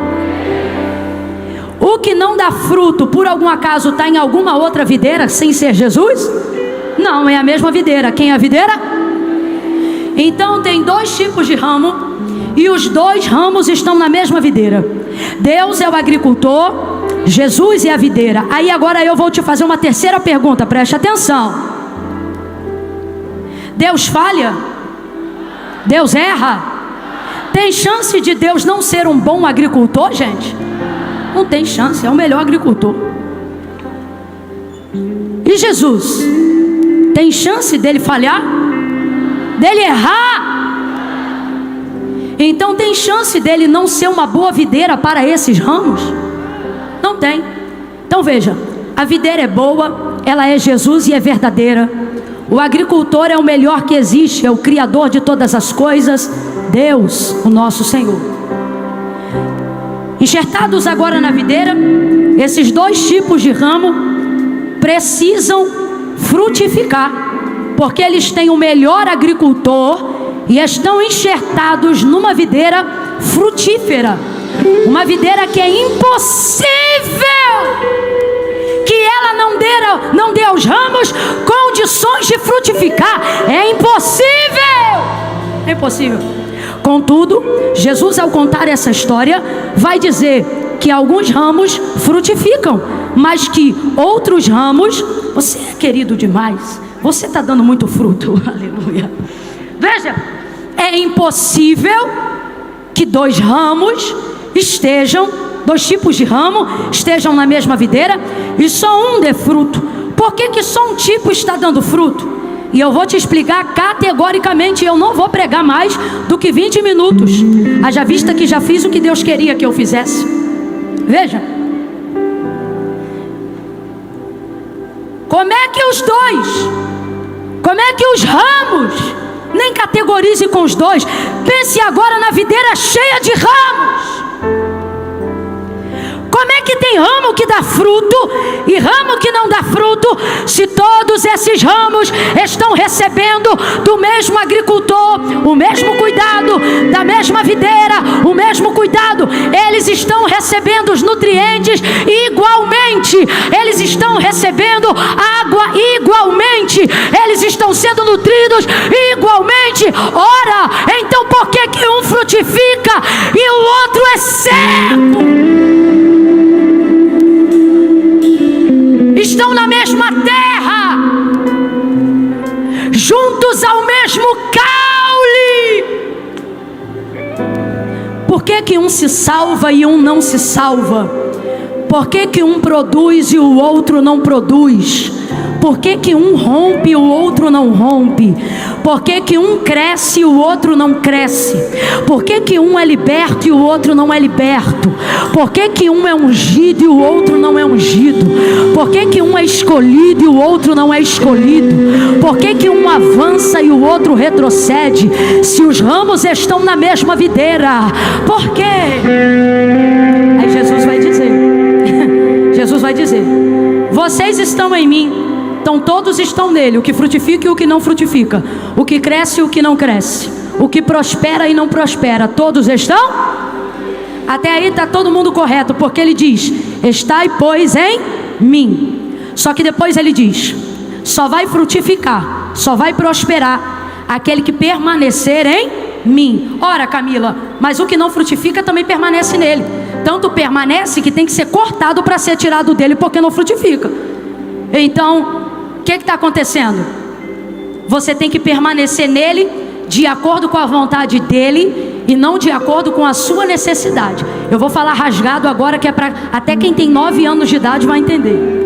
O que não dá fruto, por algum acaso está em alguma outra videira sem ser Jesus? Não, é a mesma videira. Quem é a videira? Então tem dois tipos de ramo e os dois ramos estão na mesma videira. Deus é o agricultor, Jesus é a videira. Aí agora eu vou te fazer uma terceira pergunta, preste atenção. Deus falha? Deus erra? Tem chance de Deus não ser um bom agricultor, gente? Não tem chance, é o melhor agricultor. E Jesus? Tem chance dele falhar? Dele errar? Então tem chance dele não ser uma boa videira para esses ramos? Não tem. Então veja, a videira é boa, ela é Jesus e é verdadeira. O agricultor é o melhor que existe, é o Criador de todas as coisas, Deus, o nosso Senhor. Enxertados agora na videira, esses dois tipos de ramo precisam frutificar, porque eles têm o melhor agricultor e estão enxertados numa videira frutífera, uma videira que é impossível que ela não dê aos ramos condições de frutificar. É impossível, é impossível. Contudo, Jesus, ao contar essa história, vai dizer que alguns ramos frutificam, mas que outros ramos, você é querido demais, você está dando muito fruto, aleluia. Veja, é impossível que dois tipos de ramo estejam na mesma videira e só um dê fruto. Por que só um tipo está dando fruto? E eu vou te explicar categoricamente. Eu não vou pregar mais do que 20 minutos, haja vista que já fiz o que Deus queria que eu fizesse. Veja, como é que os ramos, nem categorize com os dois. Pense agora na videira cheia de ramos. Como é que tem ramo que dá fruto e ramo que não dá fruto, se todos esses ramos estão recebendo do mesmo agricultor o mesmo cuidado, da mesma videira o mesmo cuidado? Eles estão recebendo os nutrientes igualmente, eles estão recebendo água igualmente, eles estão sendo nutridos igualmente. Ora, então por que um frutifica e o outro é seco? Estão na mesma terra, juntos ao mesmo caule. Por que um se salva e um não se salva? Por que um produz e o outro não produz? Por que um rompe e o outro não rompe? Por que um cresce e o outro não cresce? Por que um é liberto e o outro não é liberto? Por que um é ungido e o outro não é ungido? Por que um é escolhido e o outro não é escolhido? Por que um avança e o outro retrocede? Se os ramos estão na mesma videira, por quê? Aí Jesus vai dizer, vocês estão em mim, então todos estão nele, o que frutifica e o que não frutifica, o que cresce e o que não cresce, o que prospera e não prospera, todos estão? Até aí está todo mundo correto, porque ele diz, estai pois em mim. Só que depois ele diz, só vai frutificar, só vai prosperar aquele que permanecer em mim. Ora, Camila, mas o que não frutifica também permanece nele. Tanto permanece que tem que ser cortado para ser tirado dele, porque não frutifica. Então, o que está acontecendo? Você tem que permanecer nele de acordo com a vontade dele e não de acordo com a sua necessidade. Eu vou falar rasgado agora, que é para até quem tem 9 anos de idade vai entender.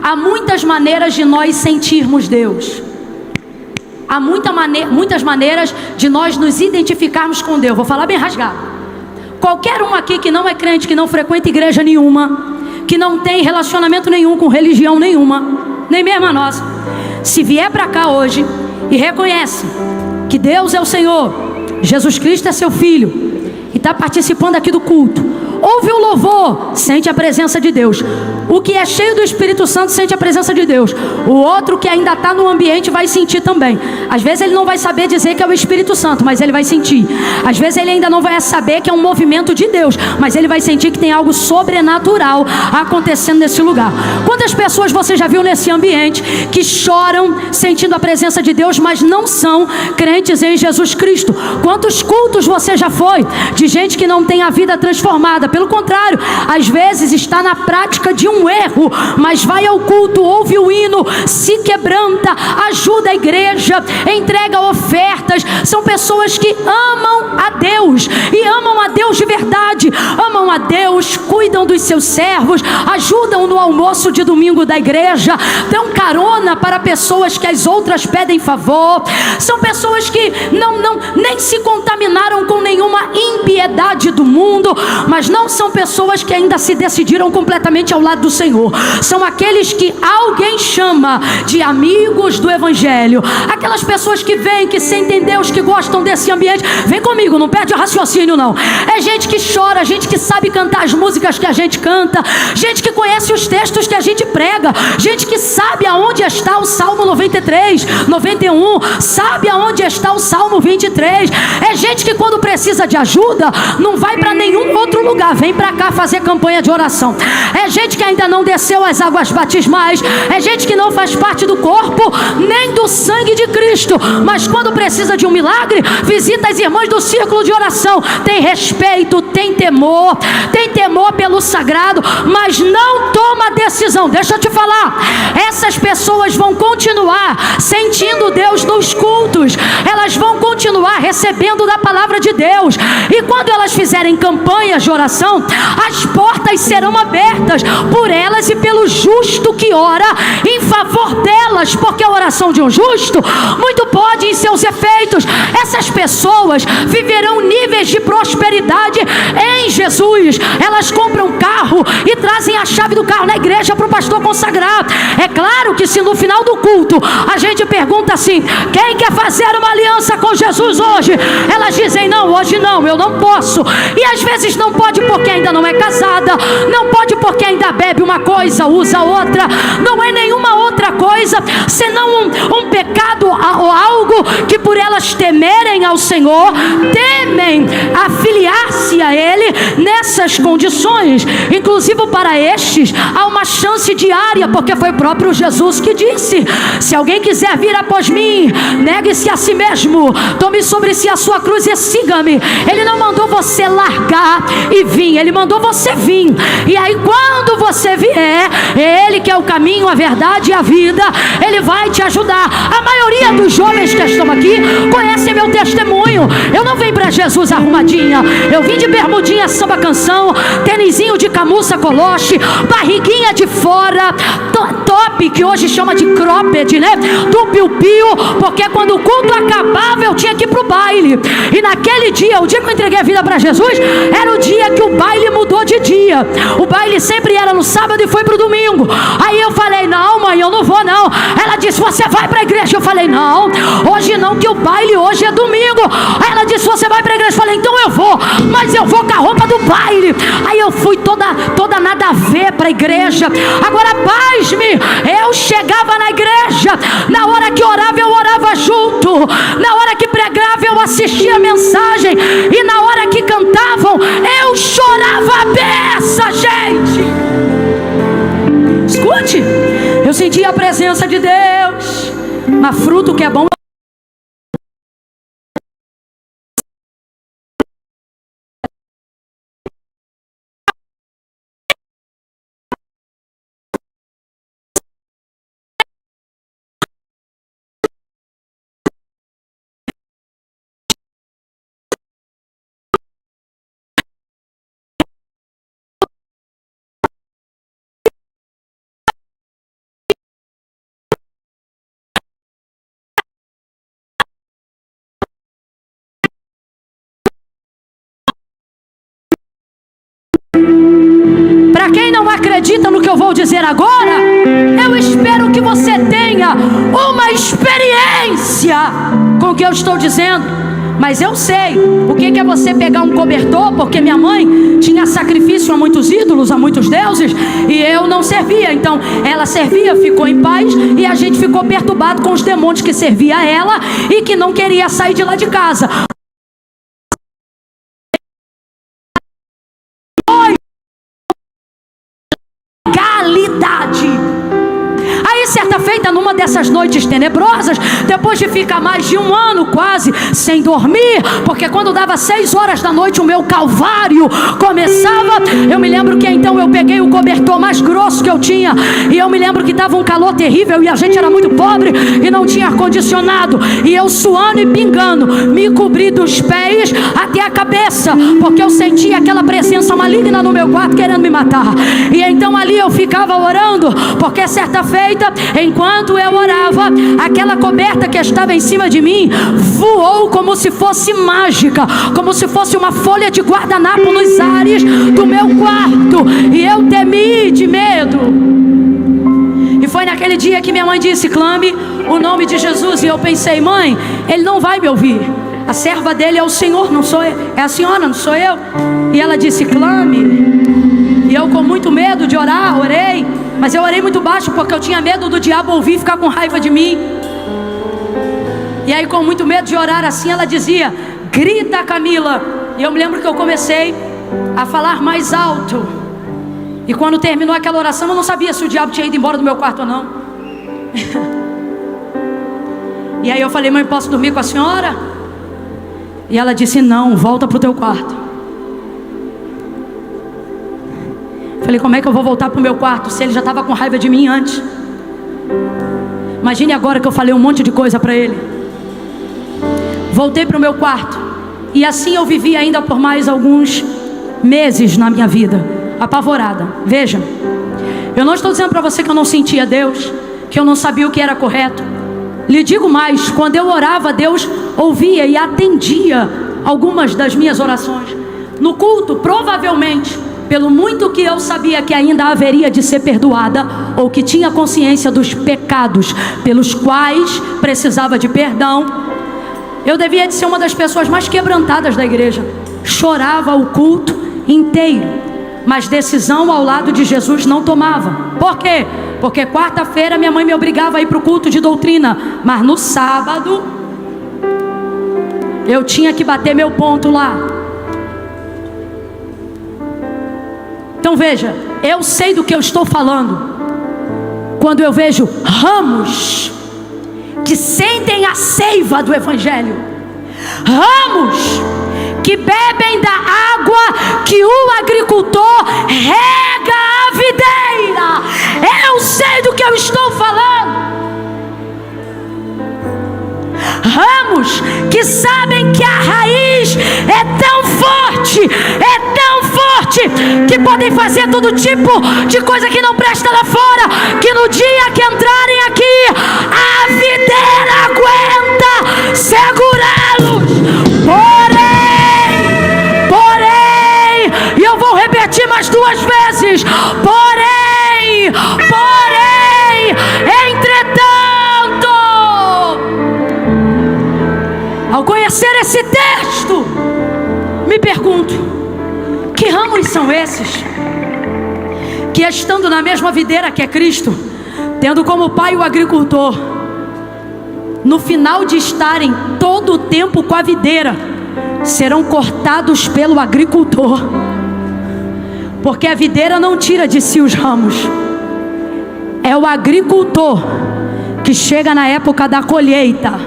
Há muitas maneiras de nós sentirmos Deus. Há muitas maneiras de nós nos identificarmos com Deus. Vou falar bem rasgado. Qualquer um aqui que não é crente, que não frequenta igreja nenhuma, que não tem relacionamento nenhum com religião nenhuma, nem mesmo a nossa, se vier para cá hoje e reconhece que Deus é o Senhor, Jesus Cristo é seu Filho, e está participando aqui do culto, ouve o louvor, sente a presença de Deus. O que é cheio do Espírito Santo sente a presença de Deus. O outro que ainda está no ambiente vai sentir também. Às vezes ele não vai saber dizer que é o Espírito Santo, mas ele vai sentir. Às vezes ele ainda não vai saber que é um movimento de Deus, mas ele vai sentir que tem algo sobrenatural acontecendo nesse lugar. Quantas pessoas você já viu nesse ambiente que choram sentindo a presença de Deus, mas não são crentes em Jesus Cristo? Quantos cultos você já foi de gente que não tem a vida transformada? Pelo contrário, às vezes está na prática de um erro, mas vai ao culto, ouve o hino, se quebranta, ajuda a igreja, entrega ofertas. São pessoas que amam a Deus, e amam a Deus de verdade, amam a Deus, cuidam dos seus servos, ajudam no almoço de domingo da igreja, dão carona para pessoas que as outras pedem favor. São pessoas que nem se contaminaram com nenhuma impiedade do mundo, mas não são pessoas que ainda se decidiram completamente ao lado do Senhor. São aqueles que alguém chama de amigos do Evangelho, aquelas pessoas que vêm, que sentem Deus, que gostam desse ambiente. Vem comigo, não perde o raciocínio não. É gente que chora, gente que sabe cantar as músicas que a gente canta, gente que conhece os textos que a gente prega, gente que sabe aonde está o Salmo 93, 91, sabe aonde está o Salmo 23. É gente que quando precisa de ajuda não vai para nenhum outro lugar, vem para cá fazer campanha de oração. É gente que ainda não desceu as águas batismais, é gente que não faz parte do corpo nem do sangue de Cristo, mas quando precisa de um milagre, visita as irmãs do círculo de oração. Tem respeito, tem temor pelo sagrado, mas não toma decisão. Deixa eu te falar, essas pessoas vão continuar sentindo Deus nos cultos, elas vão continuar recebendo da palavra de Deus, e quando elas fizerem campanhas de oração, as portas serão abertas por elas e pelo justo que ora em favor delas, porque a oração de um justo muito pode em seus efeitos. Essas pessoas viverão níveis de prosperidade em Jesus. Elas compram carro e trazem a chave do carro na igreja para o pastor consagrar. É claro que se no final do culto a gente pergunta assim: quem quer fazer uma aliança com Jesus hoje? Elas dizem: não, hoje não, eu não posso. E às vezes não pode porque ainda não é casada, não pode porque ainda bebe uma coisa, usa outra. Não é nenhuma outra coisa senão um pecado ou algo que, por elas temerem ao Senhor, temem afiliar-se a Ele nessas condições. Inclusive para estes há uma chance diária, porque foi o próprio Jesus que disse: se alguém quiser vir após mim, negue-se a si mesmo, tome sobre si a sua cruz e siga-me. Ele não mandou você largar e vir, Ele mandou você vir. E aí quando você vier, Ele que é o caminho, a verdade e a vida, Ele vai te ajudar. A maioria dos jovens que estão aqui conhecem meu testemunho. Eu não vim para Jesus arrumadinha, eu vim de bermudinha, samba canção, tênisinho de camuça coloche, barriguinha de fora, top, que hoje chama de cropped, né? Do piu-piu, porque quando o culto acabava eu tinha que ir pro baile. E naquele dia, o dia que eu entreguei a vida para Jesus, era o dia que o baile mudou de dia. O baile sempre era no sábado e foi pro domingo. Aí eu falei: não, mãe, eu não vou não. Ela disse: você vai pra igreja? Eu falei: não, hoje não, que o baile hoje é domingo. Aí ela disse: você vai pra igreja? Eu falei: então eu vou, mas eu vou com a roupa do baile. Aí eu fui toda nada a ver pra igreja. Agora, pasme, eu chegava na igreja, na hora que orava eu orava junto, na hora que pregava eu assistia a mensagem, e na hora que cantavam eu chorava a beça, gente. Escute, eu sentia a presença de Deus, mas fruto que é bom quem não acredita no que eu vou dizer agora, eu espero que você tenha uma experiência com o que eu estou dizendo. Mas eu sei o que é você pegar um cobertor, porque minha mãe tinha sacrifício a muitos ídolos, a muitos deuses, e eu não servia. Então ela servia, ficou em paz, e a gente ficou perturbado com os demônios que servia a ela e que não queria sair de lá de casa. Aí certa feita, numa dessas noites tenebrosas, depois de ficar mais de 1 ano quase sem dormir, porque quando dava 6 horas da noite o meu calvário começava, eu me lembro que então eu peguei o cobertor mais grosso que eu tinha, e eu me lembro que estava um calor terrível, e a gente era muito pobre e não tinha ar-condicionado, e eu suando e pingando, me cobri dos pés até a cabeça, porque eu sentia aquela presença maligna no meu quarto querendo me matar. E então ali eu ficava orando, porque certa feita, enquanto eu orava, aquela coberta que estava em cima de mim voou como se fosse mágica, como se fosse uma folha de guardanapo nos ares do meu quarto, e eu temi de medo. E foi naquele dia que minha mãe disse: clame o nome de Jesus. E eu pensei: mãe, ele não vai me ouvir, a serva dele é o Senhor, não sou eu, é a senhora, não sou eu. E ela disse: clame. E eu, com muito medo de orar, orei, mas eu orei muito baixo, porque eu tinha medo do diabo ouvir e ficar com raiva de mim. E aí, com muito medo de orar assim, ela dizia: grita, Camila. E eu me lembro que eu comecei a falar mais alto, e quando terminou aquela oração, eu não sabia se o diabo tinha ido embora do meu quarto ou não. E aí eu falei: mãe, posso dormir com a senhora? E ela disse: não, volta para o teu quarto. Falei: como é que eu vou voltar para o meu quarto se ele já estava com raiva de mim antes? Imagine agora que eu falei um monte de coisa para ele. Voltei para o meu quarto, e assim eu vivi ainda por mais alguns meses na minha vida, apavorada. Veja, eu não estou dizendo para você que eu não sentia Deus, que eu não sabia o que era correto. Lhe digo mais, quando eu orava, Deus ouvia e atendia algumas das minhas orações. No culto, provavelmente, pelo muito que eu sabia que ainda haveria de ser perdoada, ou que tinha consciência dos pecados pelos quais precisava de perdão, eu devia de ser uma das pessoas mais quebrantadas da igreja. Chorava o culto inteiro, mas decisão ao lado de Jesus não tomava. Por quê? Porque quarta-feira minha mãe me obrigava a ir para o culto de doutrina, mas no sábado eu tinha que bater meu ponto lá. Então veja, eu sei do que eu estou falando quando eu vejo ramos que sentem a seiva do Evangelho, ramos que bebem da água que o agricultor rega a videira. Eu sei do que eu estou falando. Ramos que sabem que a raiz é tão forte, que podem fazer todo tipo de coisa que não presta lá fora, que no dia que entrarem aqui, a videira aguenta segurá-los. Porém, e eu vou repetir mais 2 vezes, porém, entretanto, ao conhecer esse texto, me pergunto: que ramos são esses que, estando na mesma videira que é Cristo, tendo como pai o agricultor, no final de estarem todo o tempo com a videira, serão cortados pelo agricultor? Porque a videira não tira de si os ramos, é o agricultor que chega na época da colheita.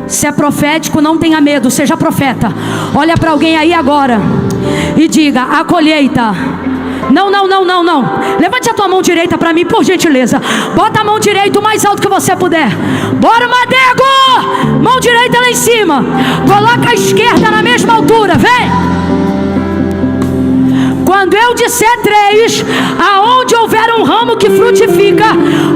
Se é profético, não tenha medo, seja profeta. Olha para alguém aí agora e diga: a colheita. Não. Levante a tua mão direita para mim, por gentileza. Bota a mão direita o mais alto que você puder. Bora, Madego! Mão direita lá em cima. Coloca a esquerda na mesma altura, vem. Quando eu disser 3, aonde houver um ramo que frutifica,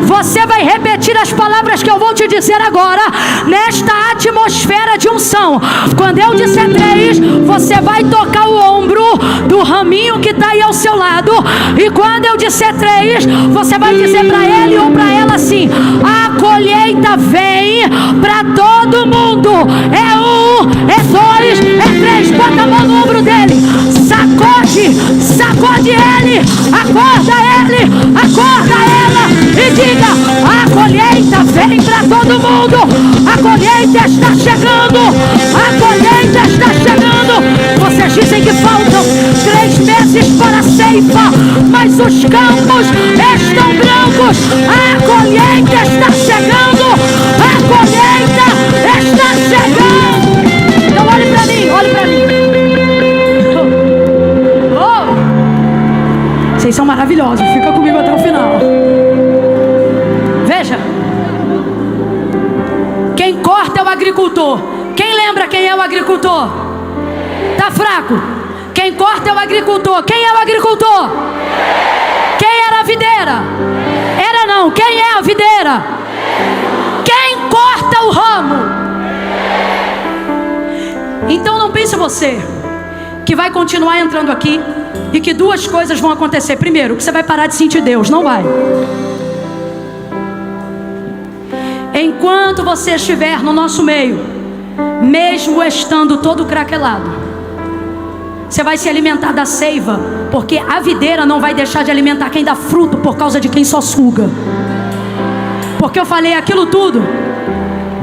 você vai repetir as palavras que eu vou te dizer agora, nesta atmosfera de unção. Quando eu disser 3, você vai tocar o ombro do o raminho que está aí ao seu lado. E quando eu disser 3, você vai dizer para ele ou para ela assim: a colheita vem para todo mundo. É 1, é 2, é 3. Bota a mão no ombro dele, sacode ele, acorda ela e diga: a colheita vem para todo mundo. A colheita está chegando. Vocês dizem que faltam 3 meses para a ceifa, mas os campos estão brancos. A colheita está chegando. Então olhe para mim. Vocês são maravilhosos, fica comigo até o final. Veja, quem corta é o agricultor. Quem lembra quem é o agricultor? Tá fraco. Quem corta é o agricultor. Quem é o agricultor? Quem era a videira? Era não. Quem é a videira? Quem corta o ramo? Então não pense você que vai continuar entrando aqui e que 2 coisas vão acontecer. Primeiro, que você vai parar de sentir Deus. Não vai. Enquanto você estiver no nosso meio, mesmo estando todo craquelado, você vai se alimentar da seiva, porque a videira não vai deixar de alimentar quem dá fruto por causa de quem só suga. Porque eu falei aquilo tudo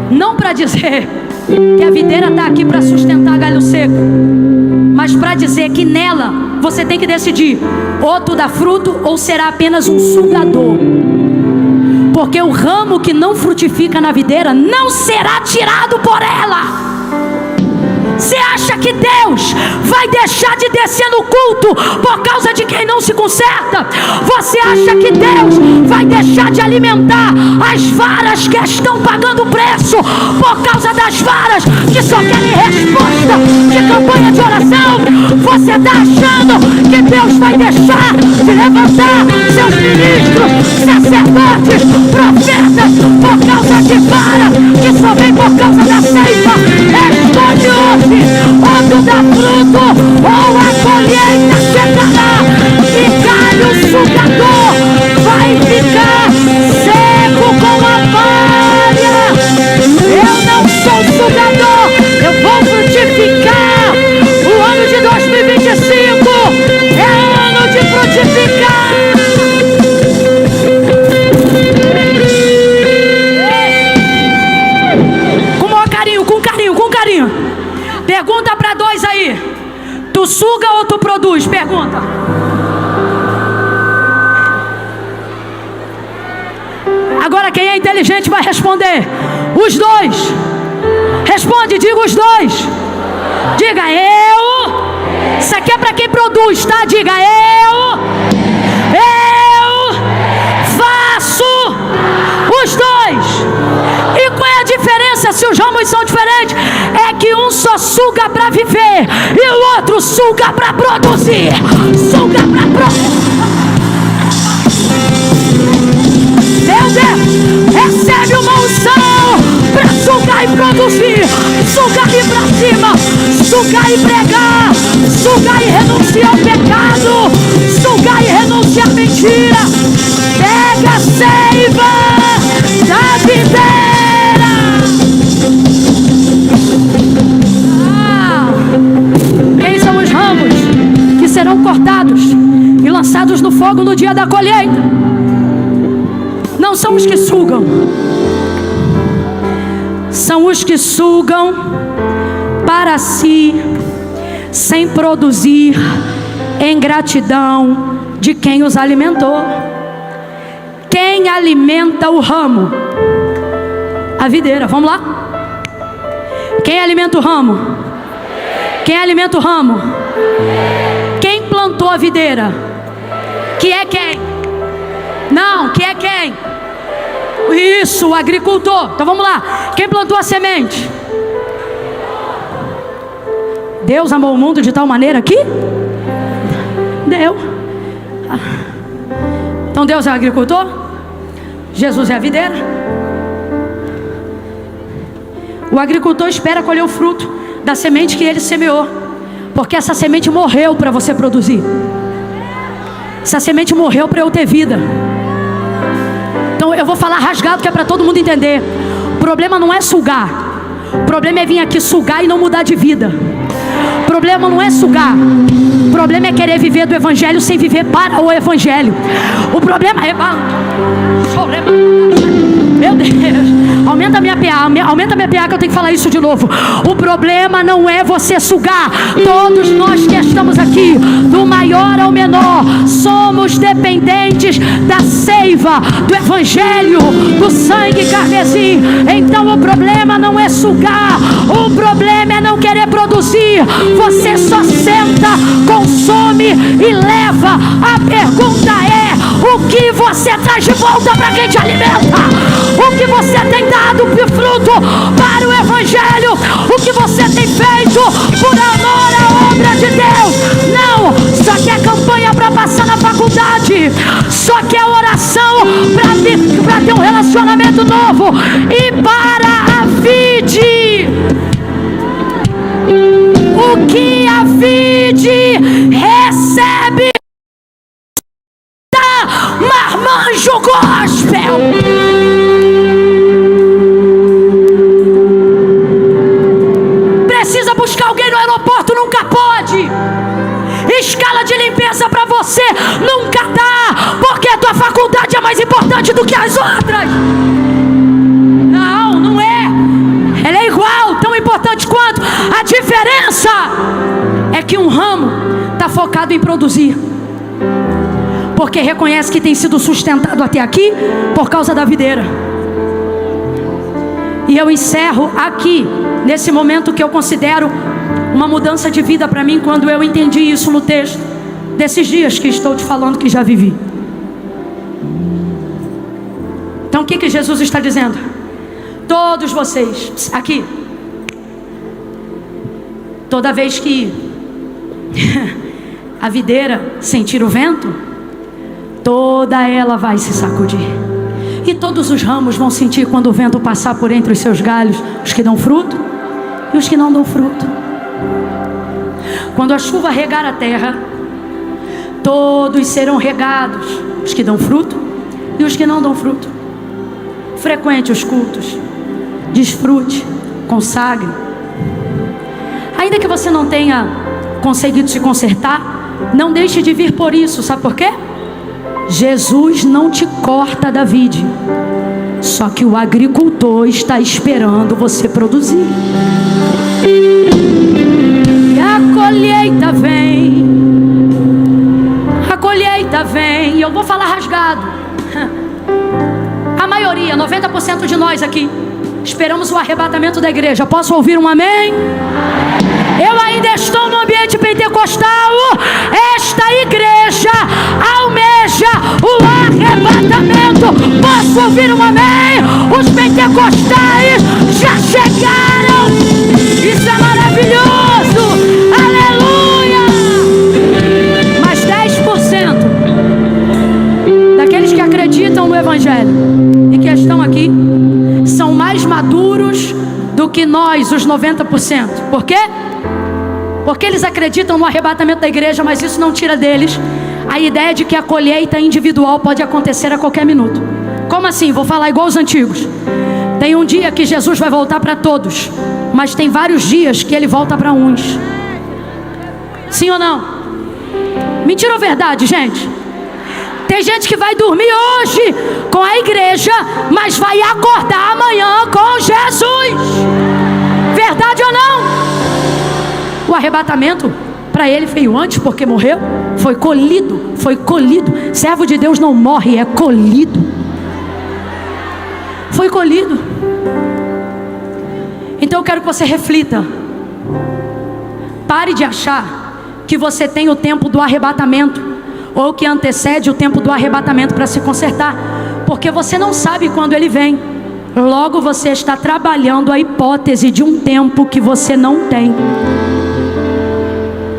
não para dizer que a videira está aqui para sustentar galho seco, mas para dizer que nela você tem que decidir: ou tu dá fruto ou será apenas um sugador. Porque o ramo que não frutifica na videira não será tirado por ela. Você acha que Deus vai deixar de descer no culto por causa de quem não se conserta? Você acha que Deus vai deixar de alimentar as varas que estão pagando preço por causa das varas que só querem resposta de campanha de oração? Você está achando que Deus vai deixar de levantar seus ministros, sacerdotes, profetas por causa de vara que só vem por causa da ceifa? Escolhe hoje: ou tu dá fruto, ou a colheita chegará, e galho sugador vai ficar seco com a palha. Eu não sou sugador, eu vou frutificar. O ano de 2025 é ano de frutificar. Com maior carinho, com carinho. Pergunta para 2 aí: tu suga ou tu produz? Pergunta. Agora quem é inteligente vai responder: os 2. Responde, diga os 2. Diga eu. Isso aqui é para quem produz, tá? Diga eu faço os 2. E qual é a diferença se os ramos são diferentes? É que um só suga para viver e o outro suga para produzir. Meu Deus, recebe uma unção para sugar e produzir, sugar e ir para cima, sugar e pregar, sugar e renunciar ao pecado, sugar e renunciar à mentira. Pega a seiva da videira. Quem são os ramos que serão cortados e lançados no fogo no dia da colheita? Não são os que sugam, são os que sugam para si, sem produzir em gratidão de quem os alimentou. Quem alimenta o ramo? A videira. Vamos lá? Quem alimenta o ramo? Quem alimenta o ramo? Quem plantou a videira? Que é quem? Não, que é quem? Isso, o agricultor. Então vamos lá. Quem plantou a semente? Deus amou o mundo de tal maneira que deu. Então Deus é o agricultor, Jesus é a videira. O agricultor espera colher o fruto da semente que ele semeou, Porque essa semente morreu para você produzir. Essa semente morreu para eu ter vida. Então eu vou falar rasgado, que é para todo mundo entender. O problema não é sugar. O problema é vir aqui sugar e não mudar de vida. O problema não é sugar. O problema é querer viver do evangelho sem viver para o evangelho. O problema é... Meu Deus, aumenta a minha PA, que eu tenho que falar isso de novo. O problema não é você sugar. Todos nós que estamos aqui, do maior ao menor, somos dependentes da seiva, do evangelho, do sangue carmesim. Então o problema não é sugar, o problema é não querer produzir. Você só senta, consome e leva. A pergunta é: o que você traz de volta para quem te alimenta? O que você tem dado de fruto para o evangelho? O que você tem feito por amor à obra de Deus? Não, só quer campanha para passar na faculdade, só quer oração para ter um relacionamento novo e para a vide. O que a vide recebe da Marmanjo Gospel. Precisa buscar alguém no aeroporto? Nunca pode. Escala de limpeza para você? Nunca dá, porque a tua faculdade é mais importante do que as outras. Não é. Ela é igual, tão importante quanto. A diferença é que um ramo está focado em produzir, porque reconhece que tem sido sustentado até aqui por causa da videira. E eu encerro aqui, nesse momento que eu considero uma mudança de vida para mim, quando eu entendi isso no texto desses dias que estou te falando que já vivi. Então o que Jesus está dizendo? Todos vocês aqui, toda vez que a videira sentir o vento, toda ela vai se sacudir. E todos os ramos vão sentir quando o vento passar por entre os seus galhos, os que dão fruto e os que não dão fruto. Quando a chuva regar a terra, todos serão regados, os que dão fruto e os que não dão fruto. Frequente os cultos, desfrute, consagre. Ainda que você não tenha conseguido se consertar, não deixe de vir por isso. Sabe por quê? Jesus não te corta da vide, só que o agricultor está esperando você produzir. E a colheita vem, a colheita vem. E eu vou falar rasgado. A maioria, 90% de nós aqui, esperamos o arrebatamento da igreja. Posso ouvir um amém? Eu ainda estou no ambiente pentecostal. Esta igreja almeja o arrebatamento. Posso ouvir um amém? Os pentecostais já chegaram. Isso é maravilhoso. Aleluia. Mas 10% daqueles que acreditam no evangelho e que estão aqui são mais maduros do que nós, os 90%. Por quê? Porque eles acreditam no arrebatamento da igreja, mas isso não tira deles a ideia de que a colheita individual pode acontecer a qualquer minuto. Como assim? Vou falar igual os antigos. Tem um dia que Jesus vai voltar para todos, mas tem vários dias que ele volta para uns. Sim ou não? Mentira ou verdade, gente? Tem gente que vai dormir hoje com a igreja, mas vai acordar amanhã com Jesus. Verdade ou não? O arrebatamento para ele veio antes, porque morreu. Foi colhido, foi colhido. Servo de Deus não morre, é colhido. Foi colhido. Então eu quero que você reflita. Pare de achar que você tem o tempo do arrebatamento, ou que antecede o tempo do arrebatamento para se consertar, porque você não sabe quando ele vem. Logo você está trabalhando a hipótese de um tempo que você não tem.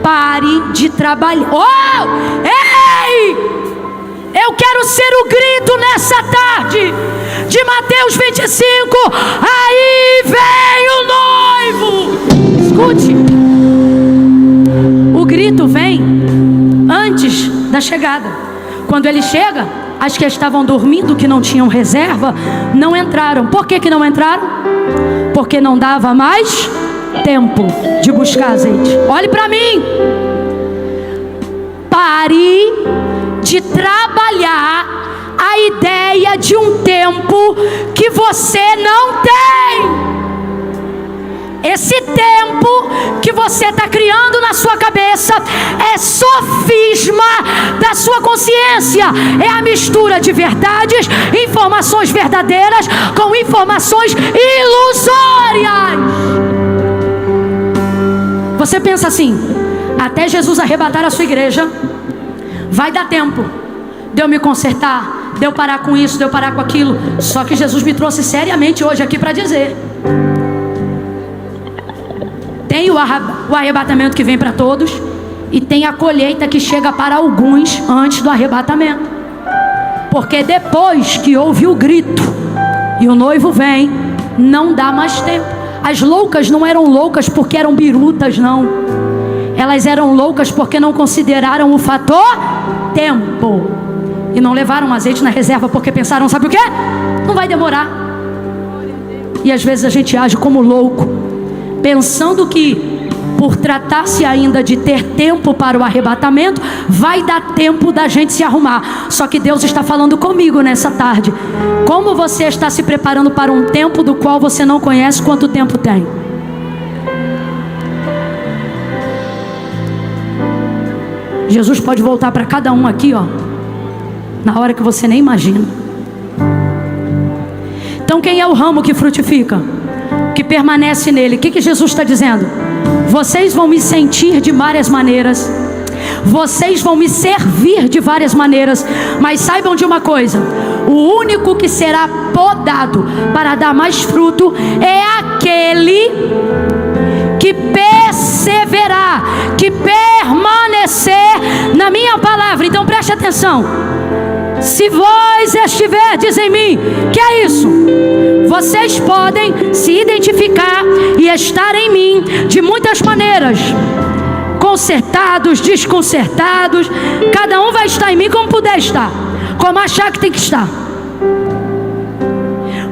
Pare de trabalhar. Oh! Ei! Eu quero ser o grito nessa tarde de Mateus 25. Aí vem o noivo. Escute. da chegada. Quando ele chega, as que estavam dormindo, que não tinham reserva, não entraram. Por que não entraram? Porque não dava mais tempo de buscar azeite. Olhe para mim. Pare de trabalhar a ideia de um tempo que você não tem. Esse tempo que você está criando na sua cabeça é sofisma da sua consciência. É a mistura de verdades, informações verdadeiras com informações ilusórias. Você pensa assim: até Jesus arrebatar a sua igreja, vai dar tempo de eu me consertar, de eu parar com isso, de eu parar com aquilo. Só que Jesus me trouxe seriamente hoje aqui para dizer: tem o arrebatamento que vem para todos, e tem a colheita que chega para alguns antes do arrebatamento. Porque depois que houve o grito e o noivo vem, não dá mais tempo. As loucas não eram loucas porque eram birutas, não. Elas eram loucas porque não consideraram o fator tempo. E não levaram azeite na reserva porque pensaram, sabe o que? Não vai demorar. E às vezes a gente age como louco, pensando que por tratar-se ainda de ter tempo para o arrebatamento, vai dar tempo da gente se arrumar. Só que Deus está falando comigo nessa tarde. Como você está se preparando para um tempo do qual você não conhece quanto tempo tem? Jesus pode voltar para cada um aqui, ó, na hora que você nem imagina. Então quem é o ramo que frutifica, que permanece nele? O que Jesus está dizendo? Vocês vão me sentir de várias maneiras, vocês vão me servir de várias maneiras, mas saibam de uma coisa: o único que será podado para dar mais fruto é aquele que perseverar, que permanecer na minha palavra. Então preste atenção: se vós estiverdes em mim, que é isso? Vocês podem se identificar e estar em mim de muitas maneiras, consertados, desconcertados. Cada um vai estar em mim como puder estar, como achar que tem que estar.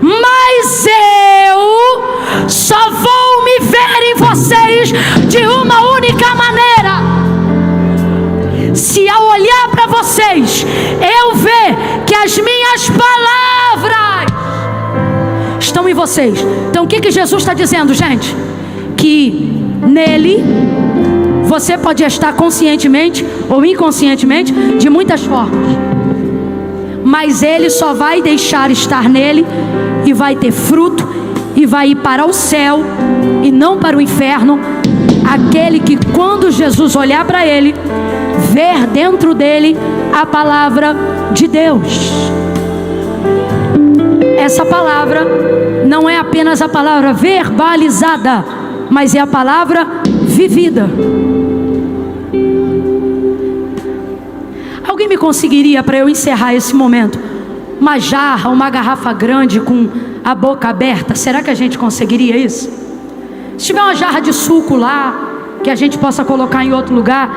Mas eu só vou me ver em vocês de uma única maneira: se ao olhar para vocês eu ver que as minhas palavras estão em vocês. Então o que Jesus está dizendo, gente? Que nele você pode estar conscientemente ou inconscientemente de muitas formas, mas ele só vai deixar estar nele e vai ter fruto e vai ir para o céu e não para o inferno aquele que, quando Jesus olhar para ele, ver dentro dele a palavra de Deus. Essa palavra não é apenas a palavra verbalizada, mas é a palavra vivida. Alguém me conseguiria, para eu encerrar esse momento, uma jarra, uma garrafa grande com a boca aberta? Será que a gente conseguiria isso? Se tiver uma jarra de suco lá, que a gente possa colocar em outro lugar,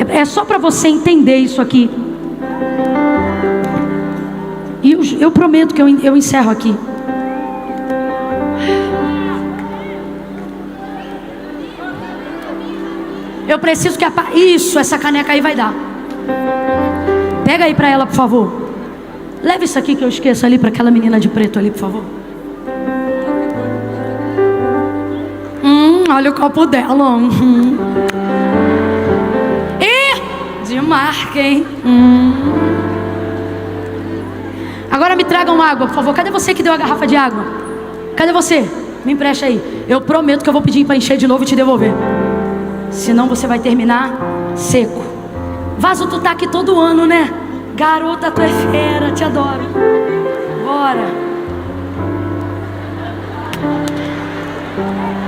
é só para você entender isso aqui. E eu prometo que eu encerro aqui. Eu preciso que isso, essa caneca aí vai dar. Pega aí para ela, por favor. Leva isso aqui que eu esqueço ali para aquela menina de preto ali, por favor. Olha o copo dela. De marca, hein? Agora me tragam água, por favor. Cadê você que deu a garrafa de água? Cadê você? Me empresta aí. Eu prometo que eu vou pedir para encher de novo e te devolver. Senão você vai terminar seco. Vaso, tu tá aqui todo ano, né? Garota, tu é fera, te adoro. Bora.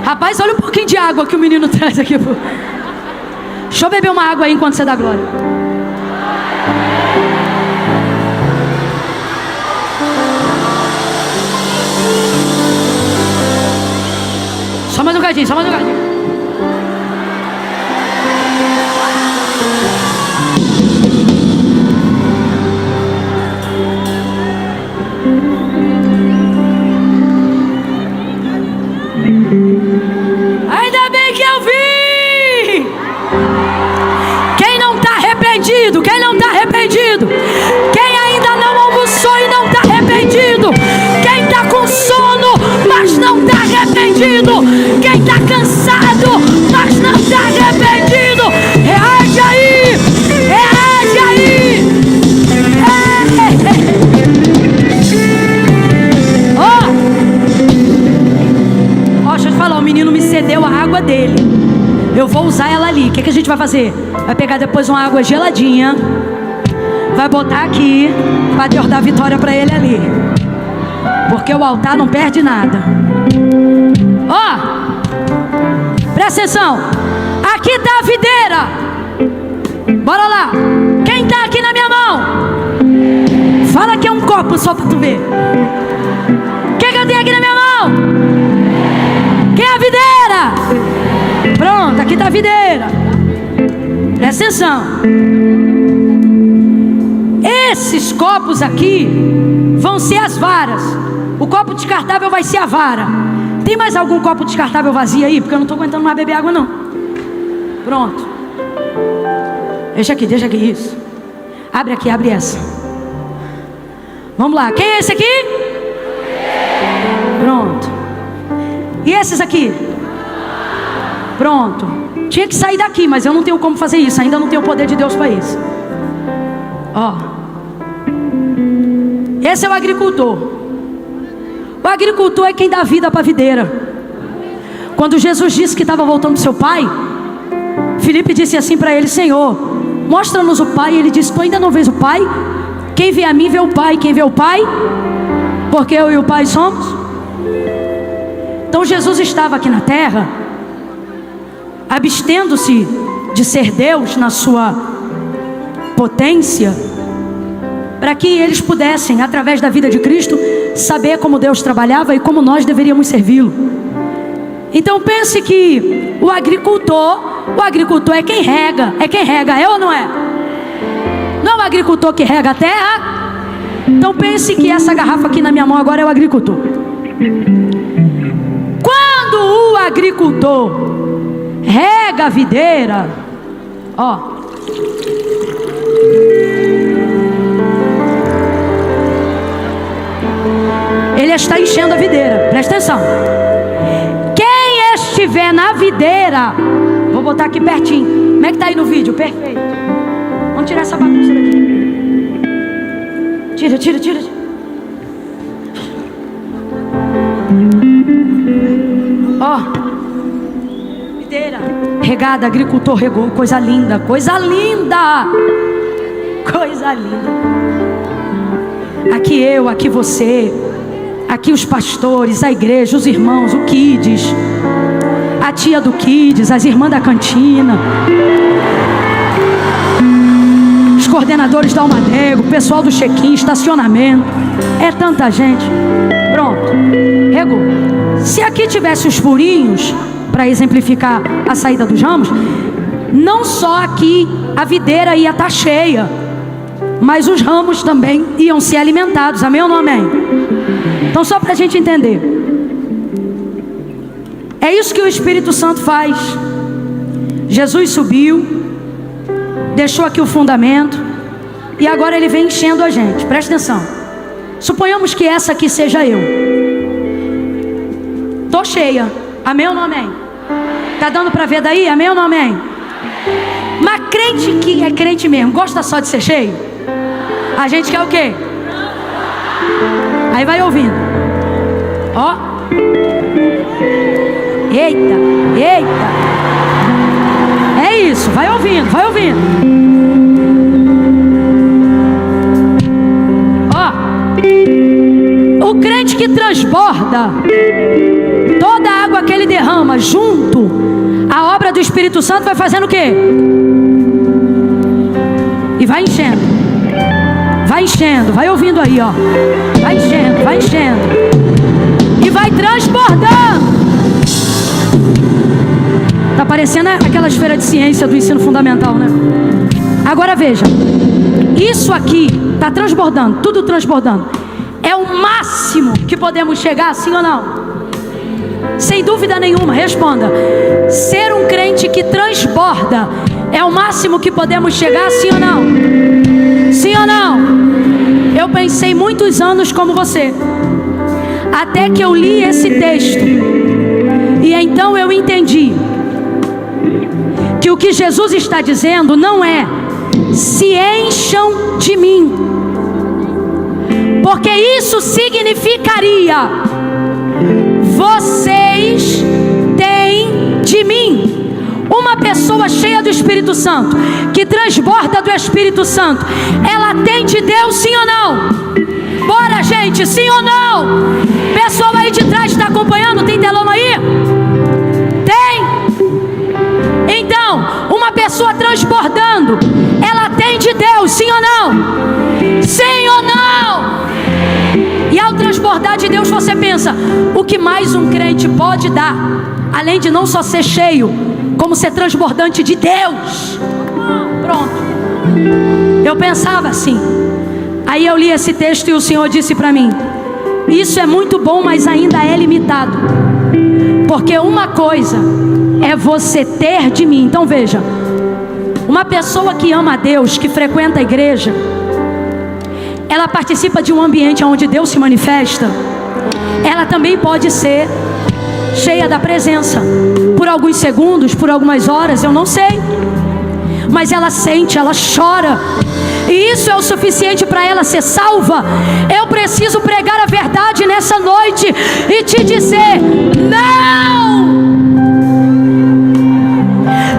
Rapaz, olha um pouquinho de água que o menino traz aqui. Deixa eu beber uma água aí enquanto você dá glória. Só mais um cadinho, só mais um cadinho. arrependido? Quem não está arrependido? Quem ainda não almoçou e não está arrependido? Quem está com sono, mas não está arrependido? Quem está cansado, mas não está arrependido? Reage aí! Reage aí! Deixa eu te falar, o menino me cedeu a água dele. Eu vou usar ela ali. O que a gente vai fazer? Vai pegar depois uma água geladinha, vai botar aqui, para Deus dar vitória para ele ali. Porque o altar não perde nada. Presta atenção. Aqui está a videira. Bora lá. Quem está aqui na minha mão? Fala que é um copo só para tu ver. Quem que eu tenho aqui na minha mão? Quem é a videira? Pronto, aqui está a videira. Presta atenção. Esses copos aqui vão ser as varas. O copo descartável vai ser a vara. Tem mais algum copo descartável vazio aí? Porque eu não estou aguentando mais beber água não. Pronto. Deixa aqui, isso. Abre aqui, abre essa. Vamos lá, quem é esse aqui? Pronto. E esses aqui? Pronto. Tinha que sair daqui, mas eu não tenho como fazer isso. Ainda não tenho o poder de Deus para isso. Esse é o agricultor. O agricultor é quem dá vida para a videira. Quando Jesus disse que estava voltando do seu pai, Filipe disse assim para ele: Senhor, mostra-nos o pai. E ele disse: tu ainda não vês o pai? Quem vê a mim vê o pai. Quem vê o pai, porque eu e o pai somos. Então Jesus estava aqui na terra, abstendo-se de ser Deus na sua potência, para que eles pudessem, através da vida de Cristo, saber como Deus trabalhava e como nós deveríamos servi-lo. Então pense que o agricultor é quem rega. É quem rega, é ou não é? Não é o agricultor que rega a terra? Então pense que essa garrafa aqui na minha mão agora é o agricultor. Quando o agricultor rega a videira, ele está enchendo a videira. Presta atenção. Quem estiver na videira, vou botar aqui pertinho. Como é que tá aí no vídeo? Perfeito. Vamos tirar essa bagunça daqui. Tira. Videira regada, agricultor regou. Coisa linda. Aqui eu, aqui você, aqui os pastores, a igreja, os irmãos, o Kids, a tia do Kids, as irmãs da cantina, os coordenadores da Almadego, o pessoal do check-in, estacionamento. É tanta gente. Pronto, regou. Se aqui tivesse os furinhos, para exemplificar a saída dos ramos, não só aqui a videira ia estar cheia, mas os ramos também iam ser alimentados. Amém ou não amém? Então, só para a gente entender, é isso que o Espírito Santo faz. Jesus subiu, deixou aqui o fundamento, e agora ele vem enchendo a gente. Presta atenção. Suponhamos que essa aqui seja eu. Tô cheia. Amém ou não amém? Tá dando para ver daí? Amém ou não amém? Mas crente que é crente mesmo, gosta só de ser cheio? A gente quer o quê? Aí vai ouvindo. Eita. É isso, vai ouvindo. O crente que transborda, toda a água que ele derrama junto, a obra do Espírito Santo vai fazendo o quê? E vai enchendo. Vai ouvindo aí, vai enchendo. E vai transbordando. Tá parecendo aquelas feiras de ciência do ensino fundamental, né? Agora veja, isso aqui tá transbordando, tudo transbordando. É o máximo que podemos chegar, sim ou não? Sem dúvida nenhuma, responda. Ser um crente que transborda É o máximo que podemos chegar, sim ou não? Sim ou não? Eu pensei muitos anos como você, até que eu li esse texto, e então eu entendi que o que Jesus está dizendo não é: se encham de mim, porque isso significaria: vocês têm de mim. Uma pessoa cheia do Espírito Santo, que transborda do Espírito Santo, ela tem de Deus, sim ou não? Bora, gente, sim ou não? Pessoal aí de trás está acompanhando? Tem telão aí? Tem? Então, uma pessoa transbordando, ela tem de Deus, sim ou não? Sim ou não? E ao transbordar de Deus, você pensa: o que mais um crente pode dar, além de não só ser cheio, como ser transbordante de Deus? Pronto. Eu pensava assim. Aí eu li esse texto e o Senhor disse para mim: isso é muito bom, mas ainda é limitado. Porque uma coisa é você ter de mim. Então veja, uma pessoa que ama a Deus, que frequenta a igreja, ela participa de um ambiente onde Deus se manifesta. Ela também pode ser cheia da presença por alguns segundos, por algumas horas, eu não sei, mas ela sente, ela chora, e isso é o suficiente para ela ser salva. Eu preciso pregar a verdade nessa noite e te dizer: não!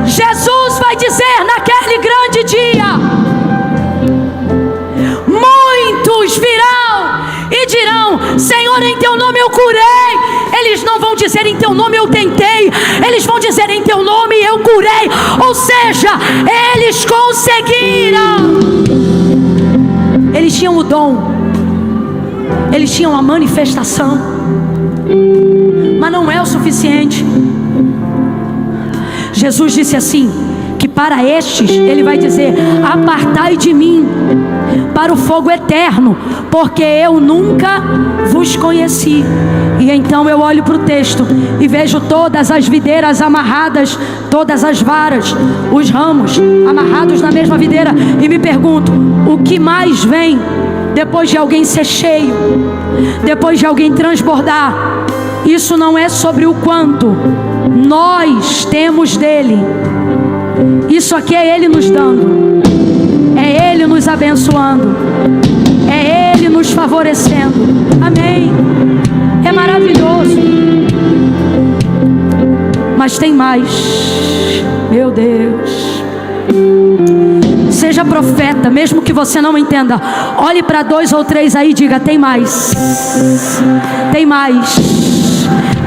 Jesus vai dizer naquele grande dia: muitos virão e dirão: Senhor, em teu nome eu curei. Eles não vão dizer: em teu nome eu tentei. Eles vão dizer: em teu nome eu curei. Ou seja, eles conseguiram. Eles tinham o dom, eles tinham a manifestação, mas não é o suficiente. Jesus disse assim, que para estes Ele vai dizer: apartai de mim para o fogo eterno, porque eu nunca vos conheci. E então eu olho para o texto e vejo todas as videiras amarradas, todas as varas, os ramos amarrados na mesma videira, e me pergunto: o que mais vem depois de alguém ser cheio, depois de alguém transbordar? Isso não é sobre o quanto nós temos dele. Isso aqui é Ele nos dando, é Ele nos abençoando, é Ele nos favorecendo. Amém. É maravilhoso. Mas tem mais. Meu Deus. Seja profeta, mesmo que você não entenda. Olhe para 2 ou 3 aí e diga: tem mais. Tem mais.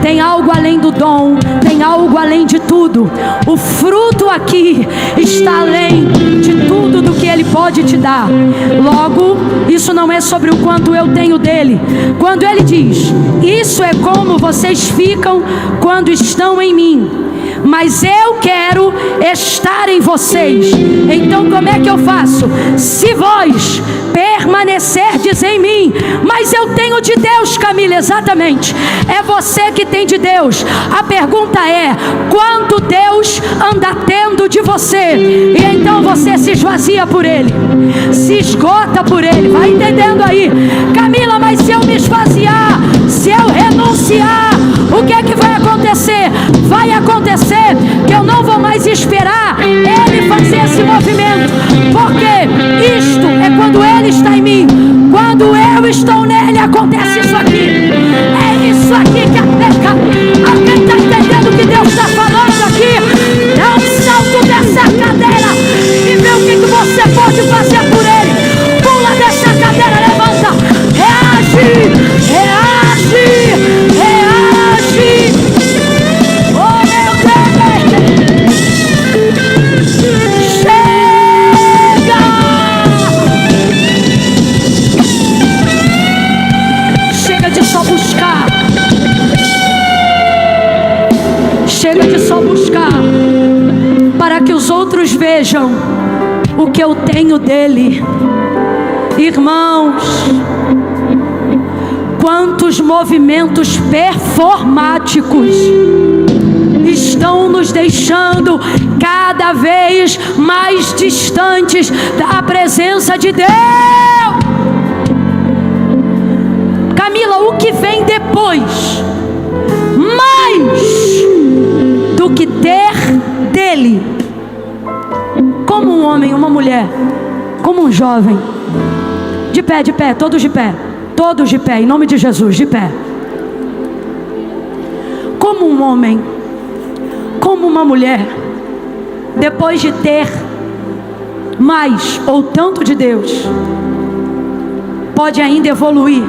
Tem algo além do dom, tem algo além de tudo. O fruto aqui está além de tudo do que Ele pode te dar. Logo, isso não é sobre o quanto eu tenho dele. Quando Ele diz: isso é como vocês ficam quando estão em mim, mas eu quero estar em vocês. Então como é que eu faço? Se vós permanecerdes em mim. Mas eu tenho de Deus, Camila, exatamente. É você que tem de Deus. A pergunta é: quanto Deus anda tendo de você? E então você se esvazia por Ele, se esgota por Ele. Vai entendendo aí? Camila, mas se eu me esvaziar, se eu renunciar, o que é que vai acontecer? Vai acontecer que eu não vou mais esperar Ele fazer esse movimento, porque isto é quando Ele está em mim. Quando eu estou nele, acontece isso aqui. É isso aqui que aplica. Alguém está entendendo o que Deus está falando aqui? Dá um salto dessa cadeira e vê o que você pode fazer por Ele. Pula dessa cadeira, levanta, reage, reage, reage. Oh meu Deus, chega, chega de só buscar, chega de só buscar para que os outros vejam o que eu tenho dele. Irmãos, quantos movimentos performáticos estão nos deixando cada vez mais distantes da presença de Deus. Camila, o que vem depois, mais do que ter dele, como um homem, uma mulher, como um jovem, de pé, todos de pé, em nome de Jesus, de pé. Como um homem, como uma mulher, depois de ter mais ou tanto de Deus, pode ainda evoluir,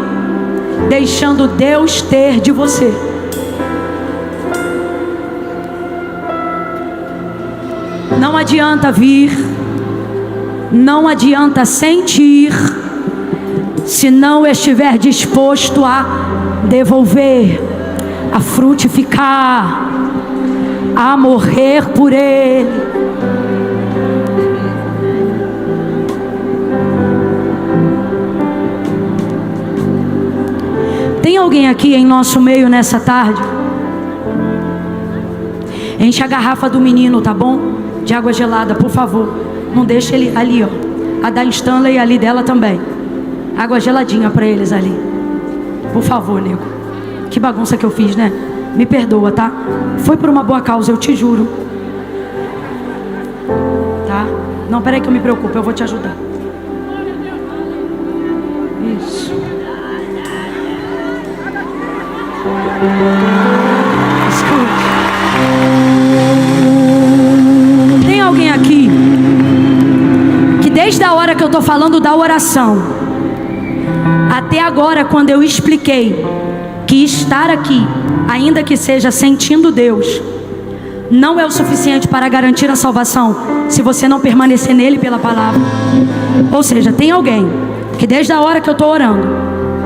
deixando Deus ter de você. Não adianta vir, não adianta sentir, se não estiver disposto a devolver, a frutificar, a morrer por Ele. Tem alguém aqui em nosso meio nessa tarde? Enche a garrafa do menino, tá bom? De água gelada, por favor. Não deixa ele ali, ó. A da Stanley ali dela também. Água geladinha para eles ali. Por favor, nego. Que bagunça que eu fiz, né? Me perdoa, tá? Foi por uma boa causa, eu te juro. Tá? Não, peraí que eu me preocupo, eu vou te ajudar. Isso. Escute. Tem alguém aqui que desde a hora que eu estou falando da oração até agora, quando eu expliquei que estar aqui, ainda que seja sentindo Deus, não é o suficiente para garantir a salvação, se você não permanecer nele pela palavra. Ou seja, tem alguém que desde a hora que eu estou orando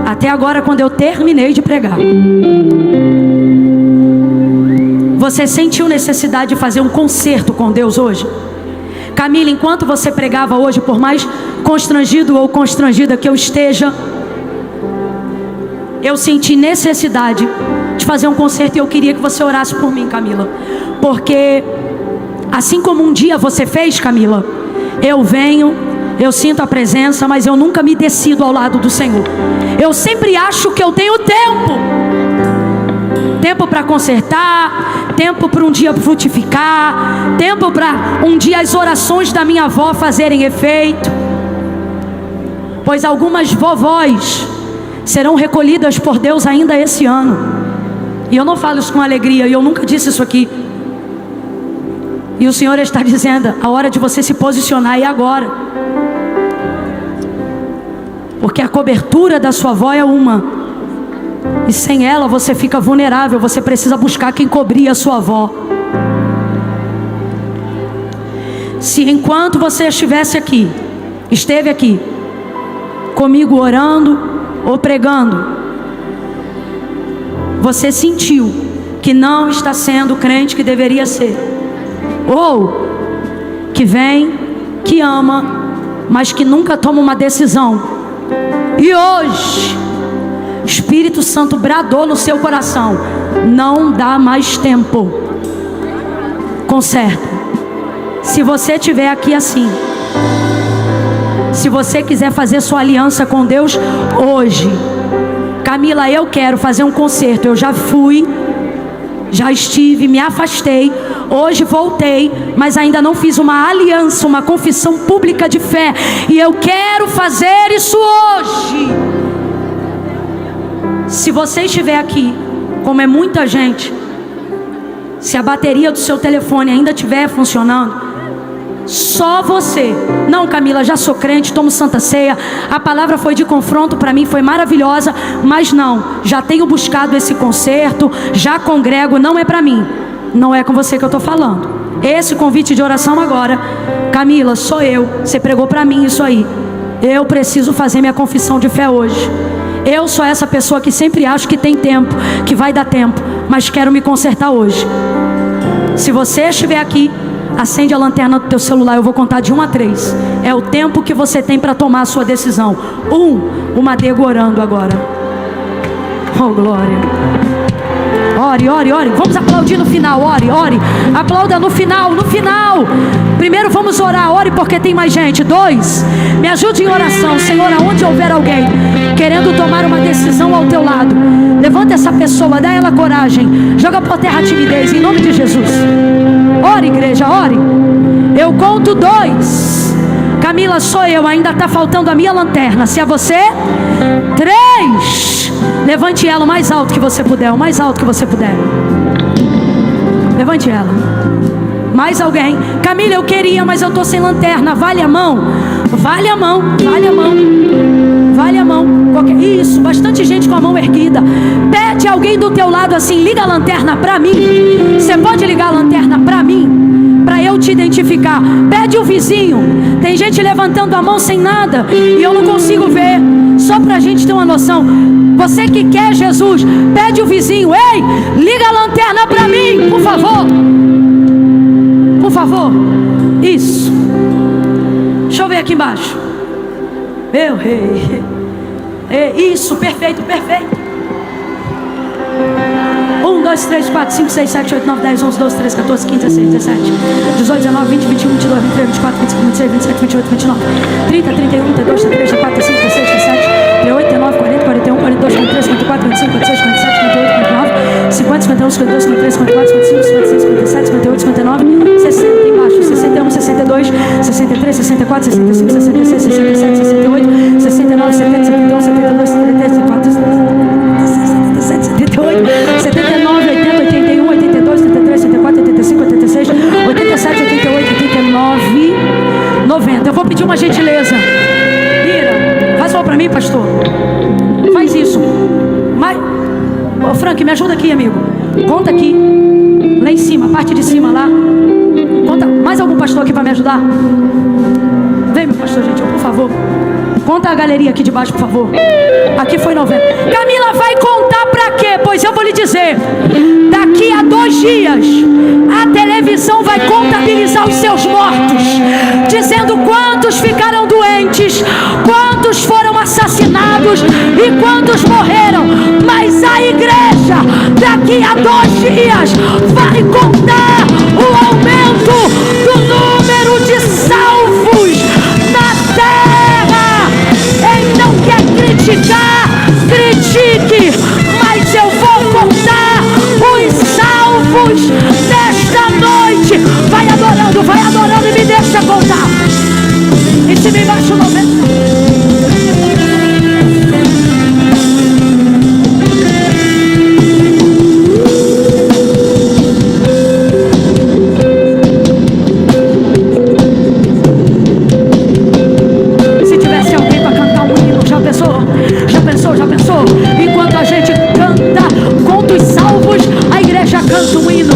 até agora, quando eu terminei de pregar, você sentiu necessidade de fazer um concerto com Deus hoje? Camila, enquanto você pregava hoje, por mais constrangido ou constrangida que eu esteja, eu senti necessidade de fazer um concerto e eu queria que você orasse por mim, Camila. Porque assim como um dia você fez, Camila, eu venho, eu sinto a presença, mas eu nunca me decido ao lado do Senhor. Eu sempre acho que eu tenho tempo para consertar, tempo para um dia frutificar, tempo para um dia as orações da minha avó fazerem efeito. Pois algumas vovós serão recolhidas por Deus ainda esse ano. E eu não falo isso com alegria, e eu nunca disse isso aqui. E o Senhor está dizendo, a hora de você se posicionar é agora. Porque a cobertura da sua avó é uma, e sem ela você fica vulnerável. Você precisa buscar quem cobrir a sua avó. Se enquanto você esteve aqui comigo orando ou pregando, você sentiu que não está sendo o crente que deveria ser, ou que vem, que ama, mas que nunca toma uma decisão, e hoje o Espírito Santo bradou no seu coração: não dá mais tempo, conserta. Se você estiver aqui assim, se você quiser fazer sua aliança com Deus hoje, Camila, eu quero fazer um concerto. Eu já fui, já estive, me afastei, hoje voltei, mas ainda não fiz uma aliança, uma confissão pública de fé, e eu quero fazer isso hoje. Se você estiver aqui, como é muita gente, se a bateria do seu telefone ainda estiver funcionando, só você. Não, Camila, já sou crente, tomo Santa Ceia, a palavra foi de confronto para mim, foi maravilhosa, mas não, já tenho buscado esse concerto, já congrego, não é para mim. Não é com você que eu estou falando. Esse convite de oração agora, Camila, sou eu, você pregou para mim isso aí. Eu preciso fazer minha confissão de fé hoje. Eu sou essa pessoa que sempre acho que tem tempo, que vai dar tempo, mas quero me consertar hoje. Se você estiver aqui, acende a lanterna do teu celular, eu vou contar de 1 a 3. É o tempo que você tem para tomar a sua decisão. O Madego orando agora. Oh, glória. Ore, ore, ore. Vamos aplaudir no final. Ore, ore. Aplauda no final, no final. Primeiro vamos orar. Ore porque tem mais gente. 2, me ajude em oração. Senhor, aonde houver alguém querendo tomar uma decisão ao teu lado, levanta essa pessoa, dá ela coragem. Joga por terra a timidez, em nome de Jesus. Ore, igreja, ore. Eu conto 2. Camila, sou eu, ainda está faltando a minha lanterna. Se é você, 3. Levante ela o mais alto que você puder, o mais alto que você puder. Levante ela. Mais alguém? Camila, eu queria, mas eu estou sem lanterna. Vale a mão? Vale a mão, vale a mão. Vale a mão. Isso, bastante gente com a mão erguida. Pede alguém do teu lado assim, liga a lanterna para mim. Você pode ligar a lanterna para mim? Para eu te identificar. Pede o vizinho. Tem gente levantando a mão sem nada e eu não consigo ver. Só para a gente ter uma noção. Você que quer Jesus, pede o vizinho. Ei, liga a lanterna para mim, por favor. Por favor. Isso. Deixa eu ver aqui embaixo. Meu rei. Isso, perfeito, perfeito. 1, 2, 3, 4, 5, 6, 7, 8, 9, 10, 11, 12, 13, 14, 15, 16, 17, 18, 19, 20, 21, 22, 23, 24, 25, 26, 27, 28, 29, 30, 31, 32, 33, 34, 35, 36, 37, 38, 39, 40, 41, 42, 43, 44, 45, 46, 47, 48, 49, 50, 51, 52, 53, 54, 55, 56, 57, 58, 59, 60 embaixo, 61, 62, 63, 64, 65, 66, 67, 68, 69, 70, 71, 72, 73, 74, 77, 78, 79, 80, 81, 82, 83, 84, 85, 86, 87, 88, 89, 90. Eu vou pedir uma gentileza. Ira, faz mal pra mim, pastor. Faz isso. Mas, ô Frank, me ajuda aqui, amigo. Conta aqui. Lá em cima, a parte de cima lá. Conta. Mais algum pastor aqui para me ajudar? Vem, meu pastor gentil, por favor. Conta a galeria aqui de baixo, por favor. Aqui foi 90. Camila vai contar pra quê? Pois eu vou lhe dizer. Daqui a 2 dias, a televisão vai contabilizar os seus mortos, dizendo quantos ficaram doentes, quantos foram assassinados e quantos morreram. Mas a igreja, daqui a 2 dias, vai contar o aumento do número de salvos na terra. Então quer criticar? Critique, mas eu vou contar os salvos desta noite. Vai adorando e me deixa contar. Em cima e embaixo, 90. Já pensou? Enquanto a gente canta, conta os salvos, a igreja canta um hino.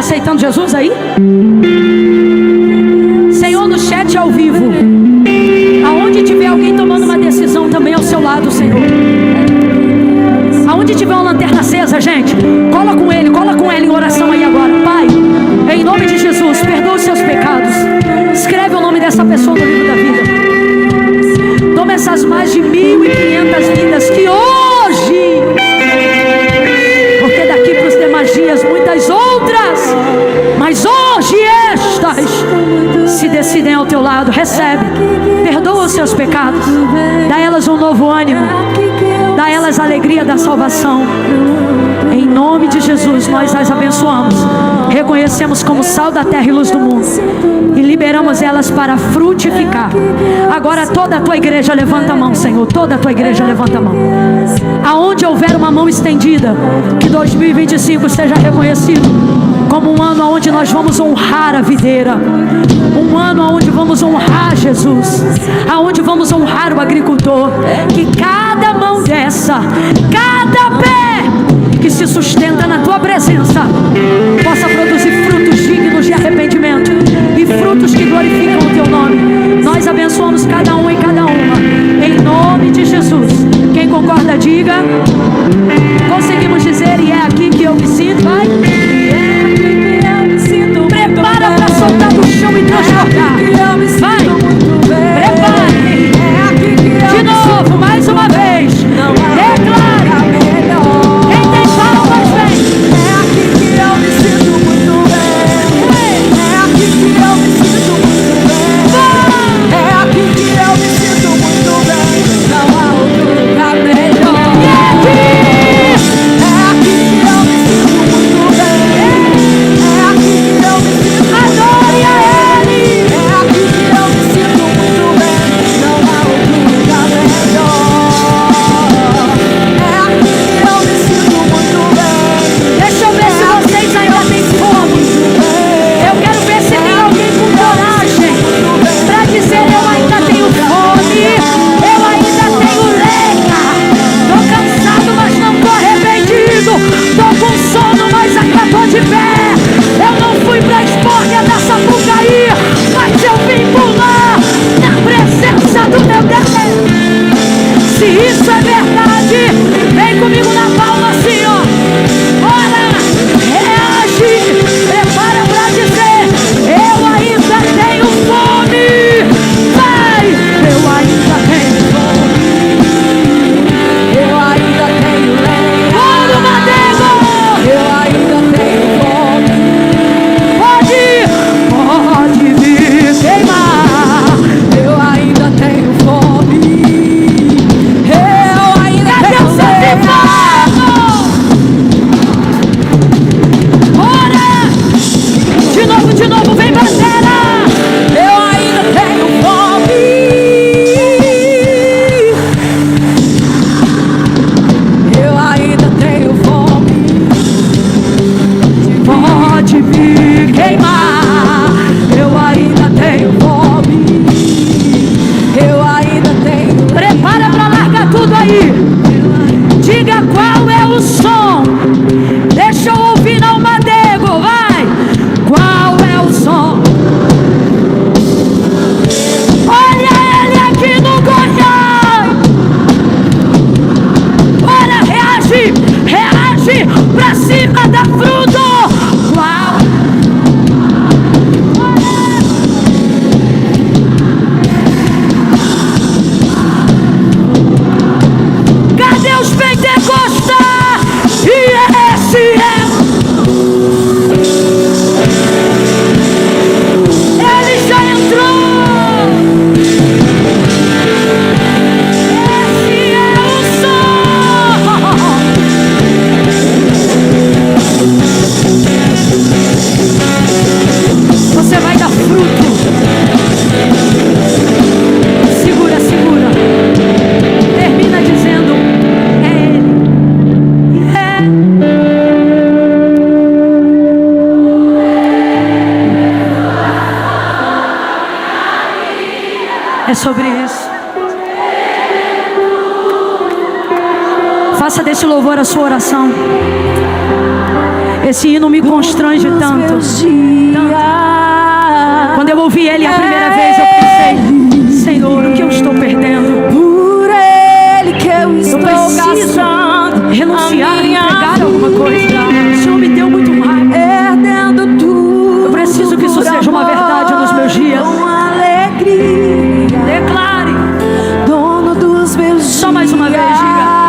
aceitando Jesus aí? Senhor, no chat ao vivo, aonde tiver alguém tomando uma decisão também ao seu lado, Senhor. Aonde tiver uma lanterna acesa, gente, cola com ela em oração aí agora. Pai, em nome de Jesus, perdoa os seus pecados. Escreve o nome dessa pessoa no livro da vida. Toma essas mais de 1.500 vidas que hoje, porque daqui para os demais dias muitas outras, mas hoje estas se decidem ao teu lado. Recebe, perdoa os seus pecados, dá a elas um novo ânimo, dá a elas a alegria da salvação. Em nome de Jesus nós as abençoamos, reconhecemos como sal da terra e luz do mundo, e liberamos elas para frutificar. Agora toda a tua igreja levanta a mão, Senhor. Toda a tua igreja levanta a mão. Aonde houver uma mão estendida, que 2025 seja reconhecido como um ano onde nós vamos honrar a videira, um ano onde vamos honrar Jesus, aonde vamos honrar o agricultor. Que cada mão dessa, cada pé que se sustenta na tua presença, possa produzir frutos dignos de arrependimento e frutos que glorificam o teu nome. Nós abençoamos cada um e cada uma, em nome de Jesus. Quem concorda, diga. Conseguimos dizer: e é aqui que eu me sinto. Vai. Prepara para soltar do chão e transportar. Vai. Prepare. De novo, mais uma vez. Declare. Quem tem palmas, vem. É aqui que eu me sinto muito bem. É aqui que eu me sinto muito bem. É aqui que eu me sinto muito bem. Não há outro lugar melhor. É aqui que eu me sinto muito bem. É aqui que eu me sinto. Adore a Ele. É aqui que eu me sinto muito bem. Não há outro lugar melhor. É aqui que eu me sinto muito bem. Deixa eu ver se vocês ainda têm fome. Eu quero ver se tem alguém com coragem para dizer: eu ainda tenho fome, eu ainda tenho lenha. Tô cansado, mas não tô arrependido. Tô com sono, mas ainda tô de pé. Eu não fui pra espórnia da Sapucaí, mas eu vim pular na presença do meu Deus. Se isso é verdade, vem comigo na palma assim, ó. Bora, reage, prepara pra dizer: eu ainda tenho fome. Vai, eu ainda tenho fome. Eu ainda tenho lenha. Bora, Madego, eu ainda tenho fome. Pode vir queimar. Eu ainda tenho fome. Eu ainda tenho lenha. Bora! De novo, vem bandeira! Eu ainda tenho fome. Eu ainda tenho fome. Pode vir queimar. Eu ainda tenho fome. Eu ainda tenho. Prepara pra largar tudo aí. Diga qual é o som. Deixa eu ouvir na Almadego, vai. Qual é o som? Olha ele aqui no Goiás. Bora, reage, reage pra cima da fruta. Qual? Cadê os pentecostais? E esse é. Ele já entrou. Esse é o som. Você vai dar fruto. Segura, segura. Termina dizendo: é Ele. É sobre isso. Faça desse louvor a sua oração. Esse hino me constrange tanto. Quando eu ouvi ele a primeira vez, eu pensei: Senhor, o que eu estou perdendo?
Por ele que eu estou
preciso renunciar e entregar alguma coisa. O Senhor me deu muito mais.
Perdendo tudo.
Eu preciso que isso seja uma verdade nos meus dias.
Com alegria.
Declare.
Dono dos meus dias.
Só mais uma vez, diga.